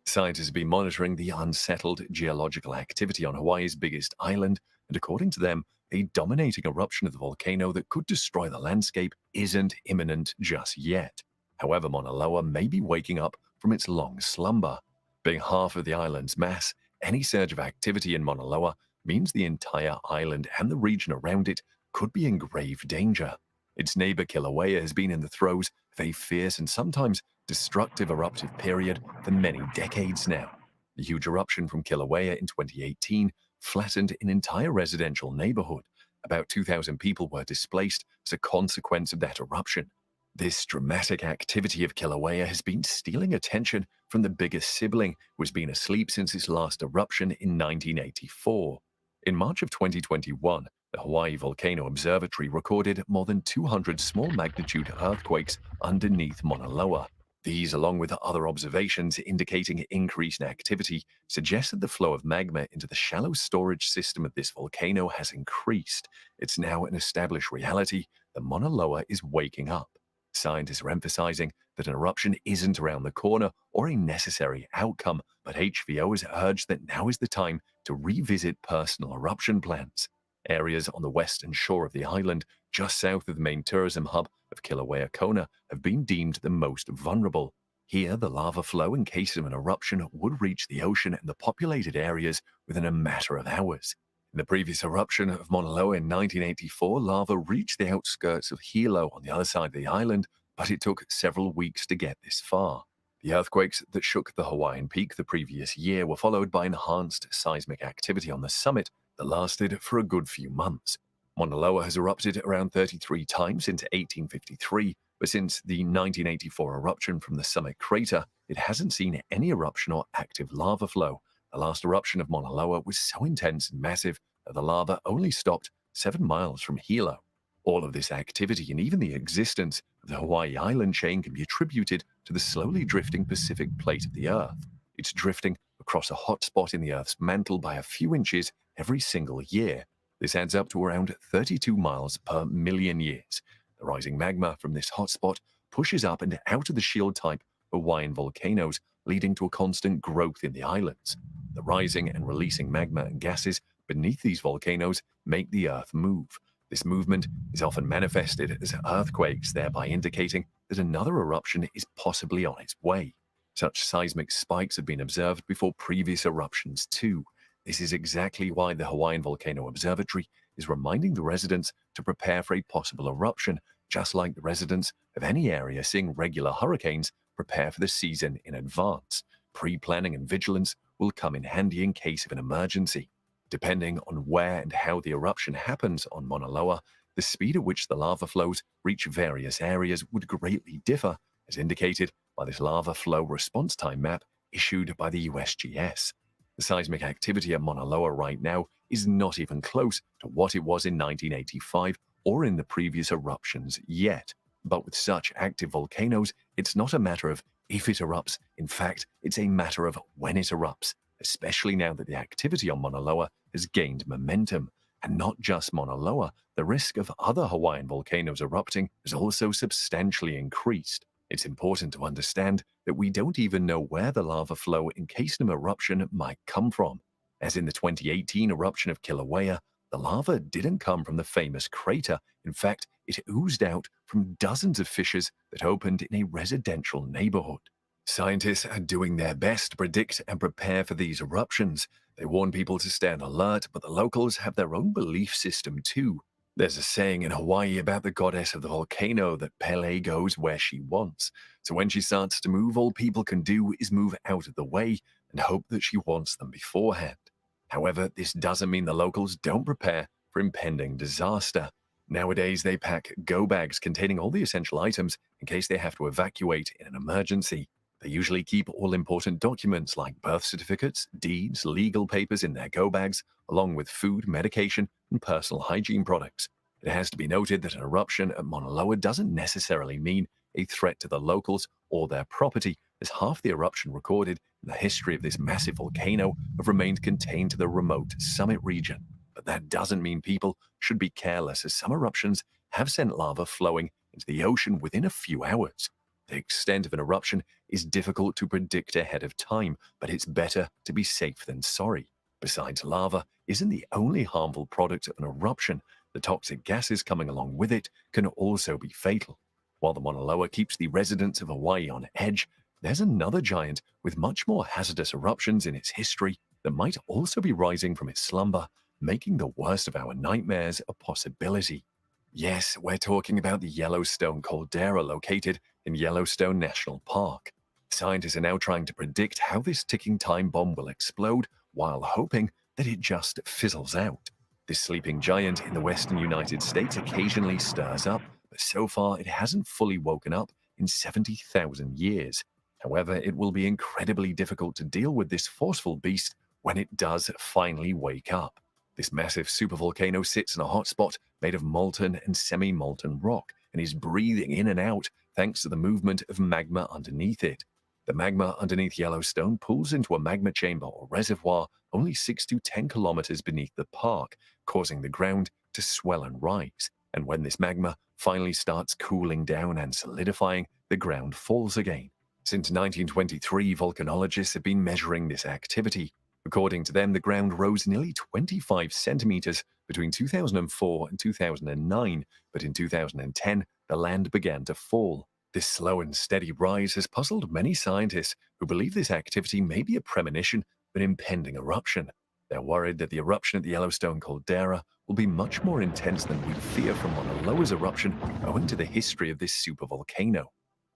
Scientists have been monitoring the unsettled geological activity on Hawaii's biggest island, and according to them, a dominating eruption of the volcano that could destroy the landscape isn't imminent just yet. However, Mauna Loa may be waking up from its long slumber. Being half of the island's mass, any surge of activity in Mauna Loa means the entire island and the region around it could be in grave danger. Its neighbor Kilauea has been in the throes of a fierce and sometimes destructive eruptive period for many decades now. The huge eruption from Kilauea in 2018 flattened an entire residential neighborhood. About 2,000 people were displaced as a consequence of that eruption. This dramatic activity of Kilauea has been stealing attention from the biggest sibling, who has been asleep since its last eruption in 1984. In March of 2021, the Hawaii Volcano Observatory recorded more than 200 small-magnitude earthquakes underneath Mauna Loa. These, along with other observations indicating increased activity, suggest that the flow of magma into the shallow storage system of this volcano has increased. It's now an established reality that Mauna Loa is waking up. Scientists are emphasizing that an eruption isn't around the corner or a necessary outcome, but HVO has urged that now is the time to revisit personal eruption plans. Areas on the western shore of the island, just south of the main tourism hub of Kilauea Kona, have been deemed the most vulnerable. Here, the lava flow in case of an eruption would reach the ocean and the populated areas within a matter of hours. In the previous eruption of Mauna Loa in 1984, lava reached the outskirts of Hilo on the other side of the island, but it took several weeks to get this far. The earthquakes that shook the Hawaiian Peak the previous year were followed by enhanced seismic activity on the summit that lasted for a good few months. Mauna Loa has erupted around 33 times since 1853, but since the 1984 eruption from the summit crater, it hasn't seen any eruption or active lava flow. The last eruption of Mauna Loa was so intense and massive that the lava only stopped 7 miles from Hilo. All of this activity and even the existence of the Hawaii island chain can be attributed to the slowly drifting Pacific plate of the Earth. It's drifting across a hot spot in the Earth's mantle by a few inches every single year. This adds up to around 32 miles per million years. The rising magma from this hotspot pushes up and out of the shield-type Hawaiian volcanoes, leading to a constant growth in the islands. The rising and releasing magma and gases beneath these volcanoes make the Earth move. This movement is often manifested as earthquakes, thereby indicating that another eruption is possibly on its way. Such seismic spikes have been observed before previous eruptions too. This is exactly why the Hawaiian Volcano Observatory is reminding the residents to prepare for a possible eruption, just like the residents of any area seeing regular hurricanes prepare for the season in advance. Pre-planning and vigilance will come in handy in case of an emergency. Depending on where and how the eruption happens on Mauna Loa, the speed at which the lava flows reach various areas would greatly differ, as indicated by this lava flow response time map issued by the USGS. The seismic activity at Mauna Loa right now is not even close to what it was in 1985 or in the previous eruptions yet. But with such active volcanoes, it's not a matter of if it erupts. In fact, it's a matter of when it erupts, especially now that the activity on Mauna Loa has gained momentum. And not just Mauna Loa, the risk of other Hawaiian volcanoes erupting has also substantially increased. It's important to understand that we don't even know where the lava flow in case of an eruption might come from. As in the 2018 eruption of Kilauea, the lava didn't come from the famous crater. In fact, it oozed out from dozens of fissures that opened in a residential neighborhood. Scientists are doing their best to predict and prepare for these eruptions. They warn people to stay on alert, but the locals have their own belief system too. There's a saying in Hawaii about the goddess of the volcano that Pele goes where she wants. So when she starts to move, all people can do is move out of the way and hope that she wants them beforehand. However, this doesn't mean the locals don't prepare for impending disaster. Nowadays, they pack go bags containing all the essential items in case they have to evacuate in an emergency. They usually keep all important documents like birth certificates, deeds, legal papers in their go bags, along with food, medication, and personal hygiene products. It has to be noted that an eruption at Mauna Loa doesn't necessarily mean a threat to the locals or their property, as half the eruption recorded in the history of this massive volcano have remained contained to the remote summit region. But that doesn't mean people should be careless, as some eruptions have sent lava flowing into the ocean within a few hours. The extent of an eruption is difficult to predict ahead of time, but it's better to be safe than sorry. Besides, lava isn't the only harmful product of an eruption. The toxic gases coming along with it can also be fatal. While the Mauna Loa keeps the residents of Hawaii on edge, there's another giant with much more hazardous eruptions in its history that might also be rising from its slumber, making the worst of our nightmares a possibility. Yes, we're talking about the Yellowstone caldera located in Yellowstone National Park. Scientists are now trying to predict how this ticking time bomb will explode while hoping that it just fizzles out. This sleeping giant in the western United States occasionally stirs up, but so far it hasn't fully woken up in 70,000 years. However, it will be incredibly difficult to deal with this forceful beast when it does finally wake up. This massive supervolcano sits in a hotspot made of molten and semi-molten rock and is breathing in and out thanks to the movement of magma underneath it. The magma underneath Yellowstone pools into a magma chamber or reservoir only 6 to 10 kilometers beneath the park, causing the ground to swell and rise. And when this magma finally starts cooling down and solidifying, the ground falls again. Since 1923, volcanologists have been measuring this activity. According to them, the ground rose nearly 25 centimeters between 2004 and 2009, but in 2010, the land began to fall. This slow and steady rise has puzzled many scientists who believe this activity may be a premonition of an impending eruption. They're worried that the eruption at the Yellowstone caldera will be much more intense than we fear from Mauna Loa's eruption, owing to the history of this supervolcano.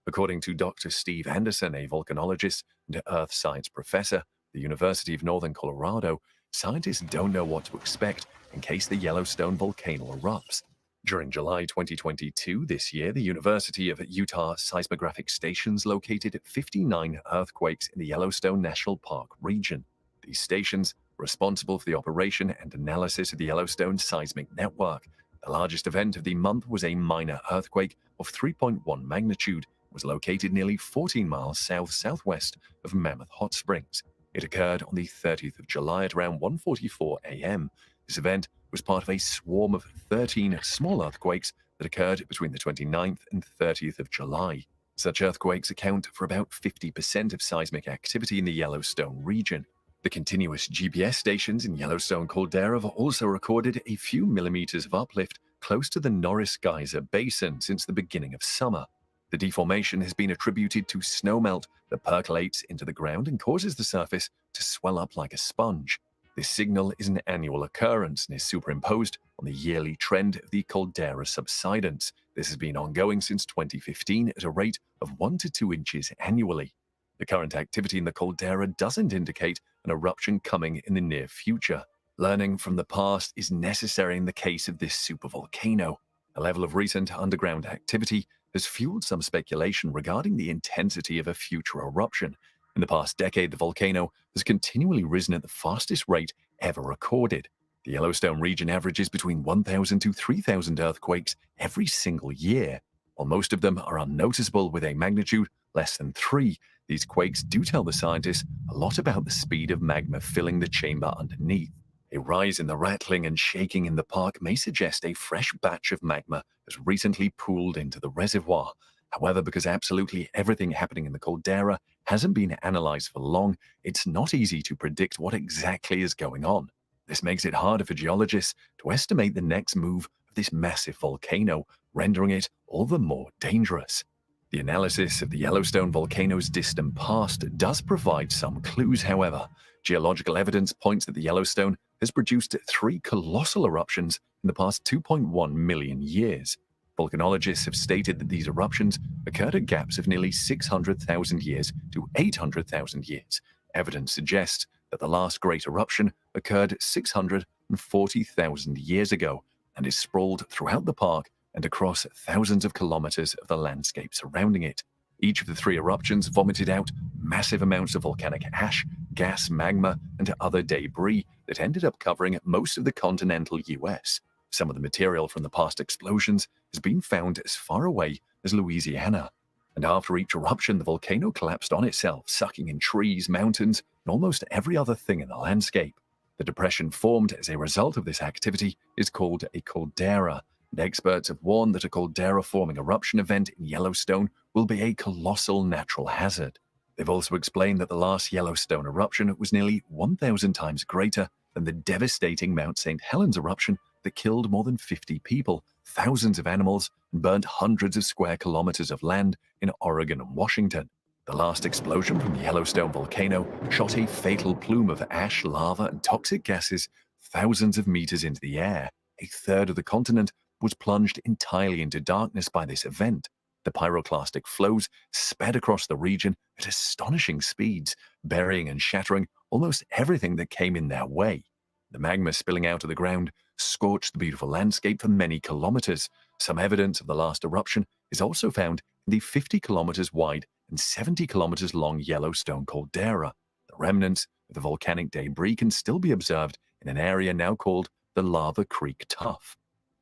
According to Dr. Steve Anderson, a volcanologist and earth science professor at the University of Northern Colorado, scientists don't know what to expect in case the Yellowstone volcano erupts. During July 2022, this year, the University of Utah seismographic stations located 59 earthquakes in the Yellowstone National Park region. These stations were responsible for the operation and analysis of the Yellowstone seismic network. The largest event of the month was a minor earthquake of 3.1 magnitude. It was located nearly 14 miles south-southwest of Mammoth Hot Springs. It occurred on the 30th of July at around 1:44 a.m. This event was part of a swarm of 13 small earthquakes that occurred between the 29th and 30th of July. Such earthquakes account for about 50% of seismic activity in the Yellowstone region. The continuous GPS stations in Yellowstone caldera have also recorded a few millimeters of uplift close to the Norris Geyser Basin since the beginning of summer. The deformation has been attributed to snowmelt that percolates into the ground and causes the surface to swell up like a sponge. This signal is an annual occurrence and is superimposed on the yearly trend of the caldera subsidence. This has been ongoing since 2015 at a rate of 1 to 2 inches annually. The current activity in the caldera doesn't indicate an eruption coming in the near future. Learning from the past is necessary in the case of this supervolcano. The level of recent underground activity has fueled some speculation regarding the intensity of a future eruption. In the past decade, the volcano has continually risen at the fastest rate ever recorded. The Yellowstone region averages between 1,000 to 3,000 earthquakes every single year. While most of them are unnoticeable with a magnitude less than 3, these quakes do tell the scientists a lot about the speed of magma filling the chamber underneath. A rise in the rattling and shaking in the park may suggest a fresh batch of magma has recently pooled into the reservoir. However, because absolutely everything happening in the caldera hasn't been analyzed for long, it's not easy to predict what exactly is going on. This makes it harder for geologists to estimate the next move of this massive volcano, rendering it all the more dangerous. The analysis of the Yellowstone volcano's distant past does provide some clues, however. Geological evidence points that the Yellowstone has produced 3 colossal eruptions in the past 2.1 million years. Volcanologists have stated that these eruptions occurred at gaps of nearly 600,000 years to 800,000 years. Evidence suggests that the last great eruption occurred 640,000 years ago and is sprawled throughout the park and across thousands of kilometers of the landscape surrounding it. Each of the 3 eruptions vomited out massive amounts of volcanic ash, gas, magma, and other debris that ended up covering most of the continental US. Some of the material from the past explosions has been found as far away as Louisiana. And after each eruption, the volcano collapsed on itself, sucking in trees, mountains, and almost every other thing in the landscape. The depression formed as a result of this activity is called a caldera, and experts have warned that a caldera-forming eruption event in Yellowstone will be a colossal natural hazard. They've also explained that the last Yellowstone eruption was nearly 1,000 times greater than the devastating Mount St. Helens eruption that killed more than 50 people, thousands of animals, and burned hundreds of square kilometers of land in Oregon and Washington. The last explosion from the Yellowstone volcano shot a fatal plume of ash, lava, and toxic gases thousands of meters into the air. A third of the continent was plunged entirely into darkness by this event. The pyroclastic flows sped across the region at astonishing speeds, burying and shattering almost everything that came in their way. The magma spilling out of the ground scorched the beautiful landscape for many kilometers. Some evidence of the last eruption is also found in the 50 kilometers wide and 70 kilometers long Yellowstone caldera. The remnants of the volcanic debris can still be observed in an area now called the Lava Creek Tuff.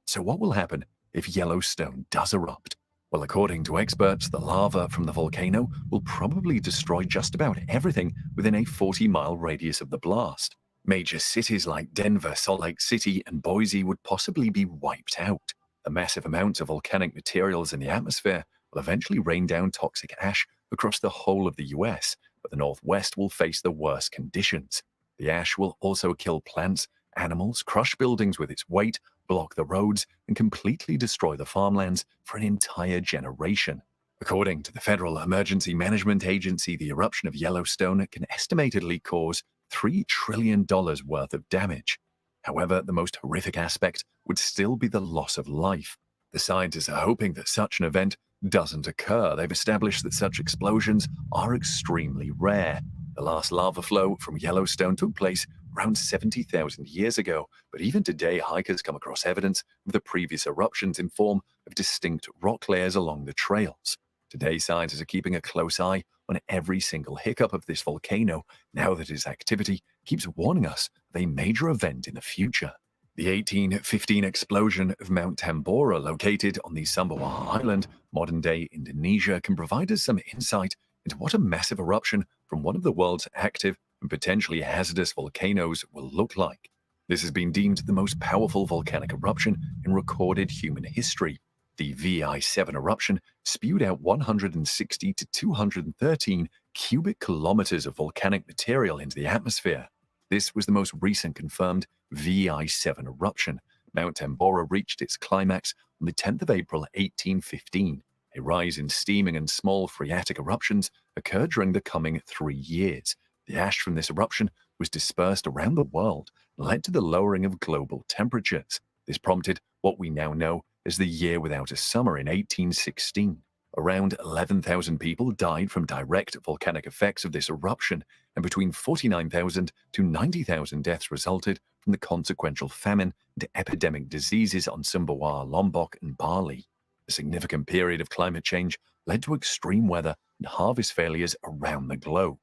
So what will happen if Yellowstone does erupt? Well, according to experts, the lava from the volcano will probably destroy just about everything within a 40-mile radius of the blast. Major cities like Denver, Salt Lake City, and Boise would possibly be wiped out. The massive amounts of volcanic materials in the atmosphere will eventually rain down toxic ash across the whole of the US, but the Northwest will face the worst conditions. The ash will also kill plants, animals, crush buildings with its weight, block the roads, and completely destroy the farmlands for an entire generation. According to the Federal Emergency Management Agency, the eruption of Yellowstone can estimatedly cause $3 trillion worth of damage. However, the most horrific aspect would still be the loss of life. The scientists are hoping that such an event doesn't occur. They've established that such explosions are extremely rare. The last lava flow from Yellowstone took place around 70,000 years ago, but even today hikers come across evidence of the previous eruptions in form of distinct rock layers along the trails. Today, scientists are keeping a close eye on every single hiccup of this volcano now that its activity keeps warning us of a major event in the future. The 1815 explosion of Mount Tambora, located on the Sumbawa Island, modern-day Indonesia, can provide us some insight into what a massive eruption from one of the world's active and potentially hazardous volcanoes will look like. This has been deemed the most powerful volcanic eruption in recorded human history. The VI7 eruption spewed out 160 to 213 cubic kilometers of volcanic material into the atmosphere. This was the most recent confirmed VI7 eruption. Mount Tambora reached its climax on the 10th of April 1815. A rise in steaming and small phreatic eruptions occurred during the coming 3 years. The ash from this eruption was dispersed around the world and led to the lowering of global temperatures. This prompted what we now know as the year without a summer in 1816. Around 11,000 people died from direct volcanic effects of this eruption, and between 49,000 to 90,000 deaths resulted from the consequential famine and epidemic diseases on Sumbawa, Lombok, and Bali. A significant period of climate change led to extreme weather and harvest failures around the globe.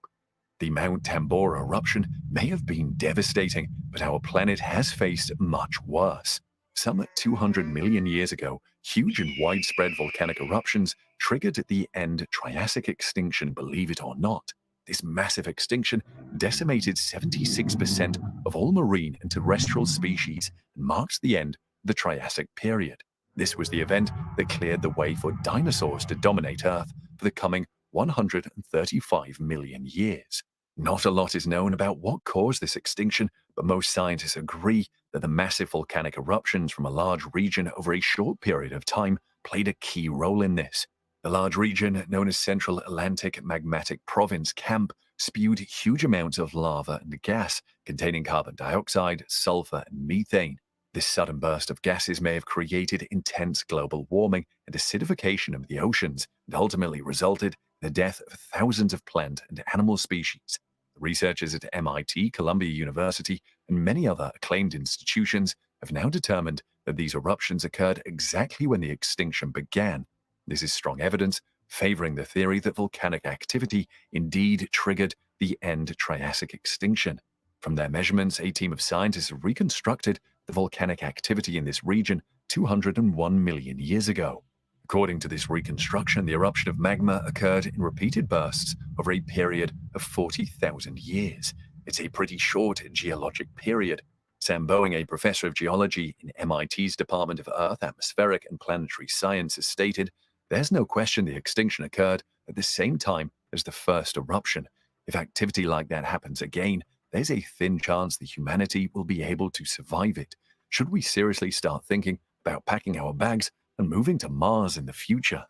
The Mount Tambora eruption may have been devastating, but our planet has faced much worse. Some 200 million years ago, huge and widespread volcanic eruptions triggered the end Triassic extinction, believe it or not. This massive extinction decimated 76% of all marine and terrestrial species and marks the end of the Triassic period. This was the event that cleared the way for dinosaurs to dominate Earth for the coming 135 million years. Not a lot is known about what caused this extinction, but most scientists agree that the massive volcanic eruptions from a large region over a short period of time played a key role in this. The large region, known as Central Atlantic Magmatic Province CAMP, spewed huge amounts of lava and gas containing carbon dioxide, sulfur, and methane. This sudden burst of gases may have created intense global warming and acidification of the oceans, and ultimately resulted in the death of thousands of plant and animal species. Researchers at MIT, Columbia University, and many other acclaimed institutions have now determined that these eruptions occurred exactly when the extinction began. This is strong evidence favoring the theory that volcanic activity indeed triggered the end Triassic extinction. From their measurements, a team of scientists have reconstructed the volcanic activity in this region 201 million years ago. According to this reconstruction, the eruption of magma occurred in repeated bursts over a period of 40,000 years. It's a pretty short geologic period. Sam Boeing, a professor of geology in MIT's Department of Earth, Atmospheric, and Planetary Science, has stated, "There's no question the extinction occurred at the same time as the first eruption. If activity like that happens again, there's a thin chance that humanity will be able to survive it. Should we seriously start thinking about packing our bags and moving to Mars in the future?"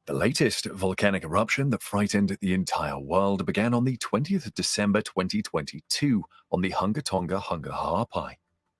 The latest volcanic eruption that frightened the entire world began on the 20th of December 2022 on the Hunga Tonga Hunga Ha'apai.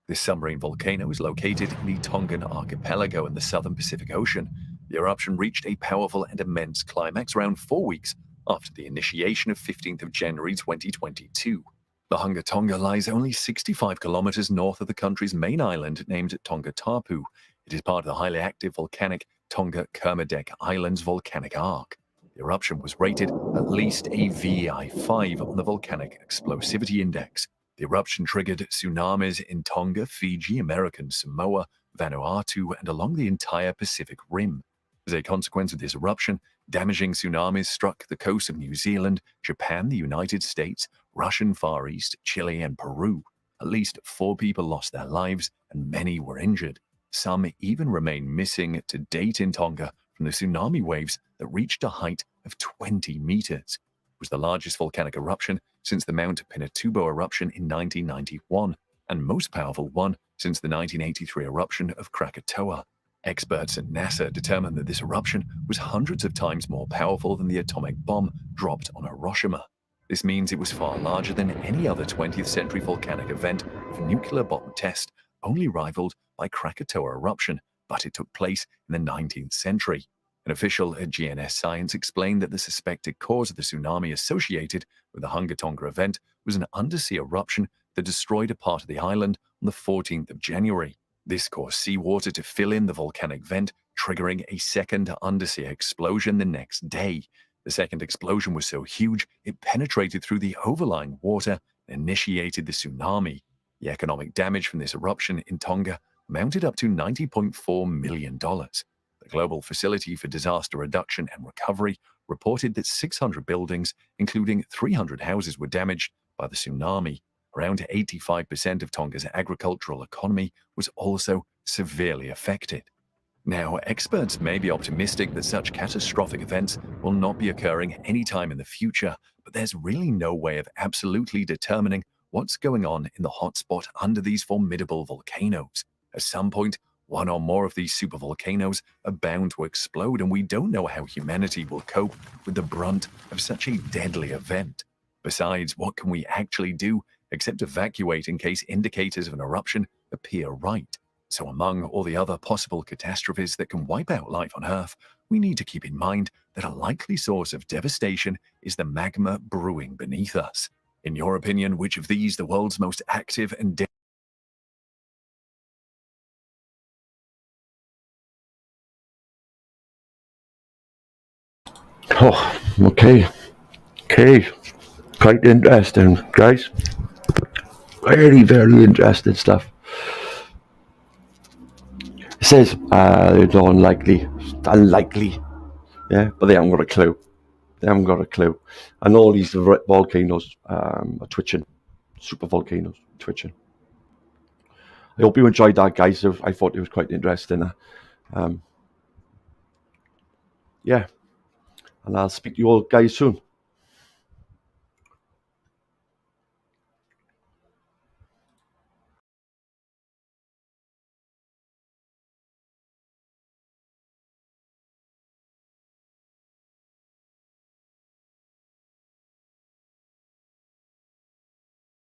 This submarine volcano is located in the Tongan archipelago in the southern Pacific Ocean. The eruption reached a powerful and immense climax around 4 weeks after the initiation of 15th of January 2022. The Hunga Tonga lies only 65 kilometers north of the country's main island named Tonga Tapu. It is part of the highly active volcanic Tonga Kermadec Islands volcanic arc. The eruption was rated at least a VI5 on the Volcanic Explosivity Index. The eruption triggered tsunamis in Tonga, Fiji, American Samoa, Vanuatu, and along the entire Pacific Rim. As a consequence of this eruption, damaging tsunamis struck the coast of New Zealand, Japan, the United States, Russian Far East, Chile, and Peru. At least 4 people lost their lives, and many were injured. Some even remain missing to date in Tonga from the tsunami waves that reached a height of 20 meters. It was the largest volcanic eruption since the Mount Pinatubo eruption in 1991, and most powerful one since the 1983 eruption of Krakatoa. Experts at NASA determined that this eruption was hundreds of times more powerful than the atomic bomb dropped on Hiroshima. This means it was far larger than any other 20th century volcanic event of nuclear bomb test, only rivaled by Krakatoa eruption, but it took place in the 19th century. An official at GNS Science explained that the suspected cause of the tsunami associated with the Hunga Tonga event was an undersea eruption that destroyed a part of the island on the 14th of January. This caused seawater to fill in the volcanic vent, triggering a second undersea explosion the next day. The second explosion was so huge it penetrated through the overlying water and initiated the tsunami. The economic damage from this eruption in Tonga mounted up to $90.4 million. The Global Facility for Disaster Reduction and Recovery reported that 600 buildings, including 300 houses, were damaged, by the tsunami. Around 85% of Tonga's agricultural economy was also severely affected. Now, experts may be optimistic that such catastrophic events will not be occurring anytime in the future, but there's really no way of absolutely determining what's going on in the hotspot under these formidable volcanoes. At some point, one or more of these supervolcanoes are bound to explode, and we don't know how humanity will cope with the brunt of such a deadly event. Besides, what can we actually do except evacuate in case indicators of an eruption appear right? So among all the other possible catastrophes that can wipe out life on Earth, we need to keep in mind that a likely source of devastation is the magma brewing beneath us. In your opinion, which of these, the world's most active and Oh, okay. Okay. Quite interesting, guys. Very, very interesting stuff. It says, it's unlikely. Unlikely. Yeah, but they haven't got a clue. They haven't got a clue. And all these volcanoes are twitching. Super volcanoes twitching. I hope you enjoyed that, guys. I thought it was quite interesting. Yeah. And I'll speak to you all guys soon.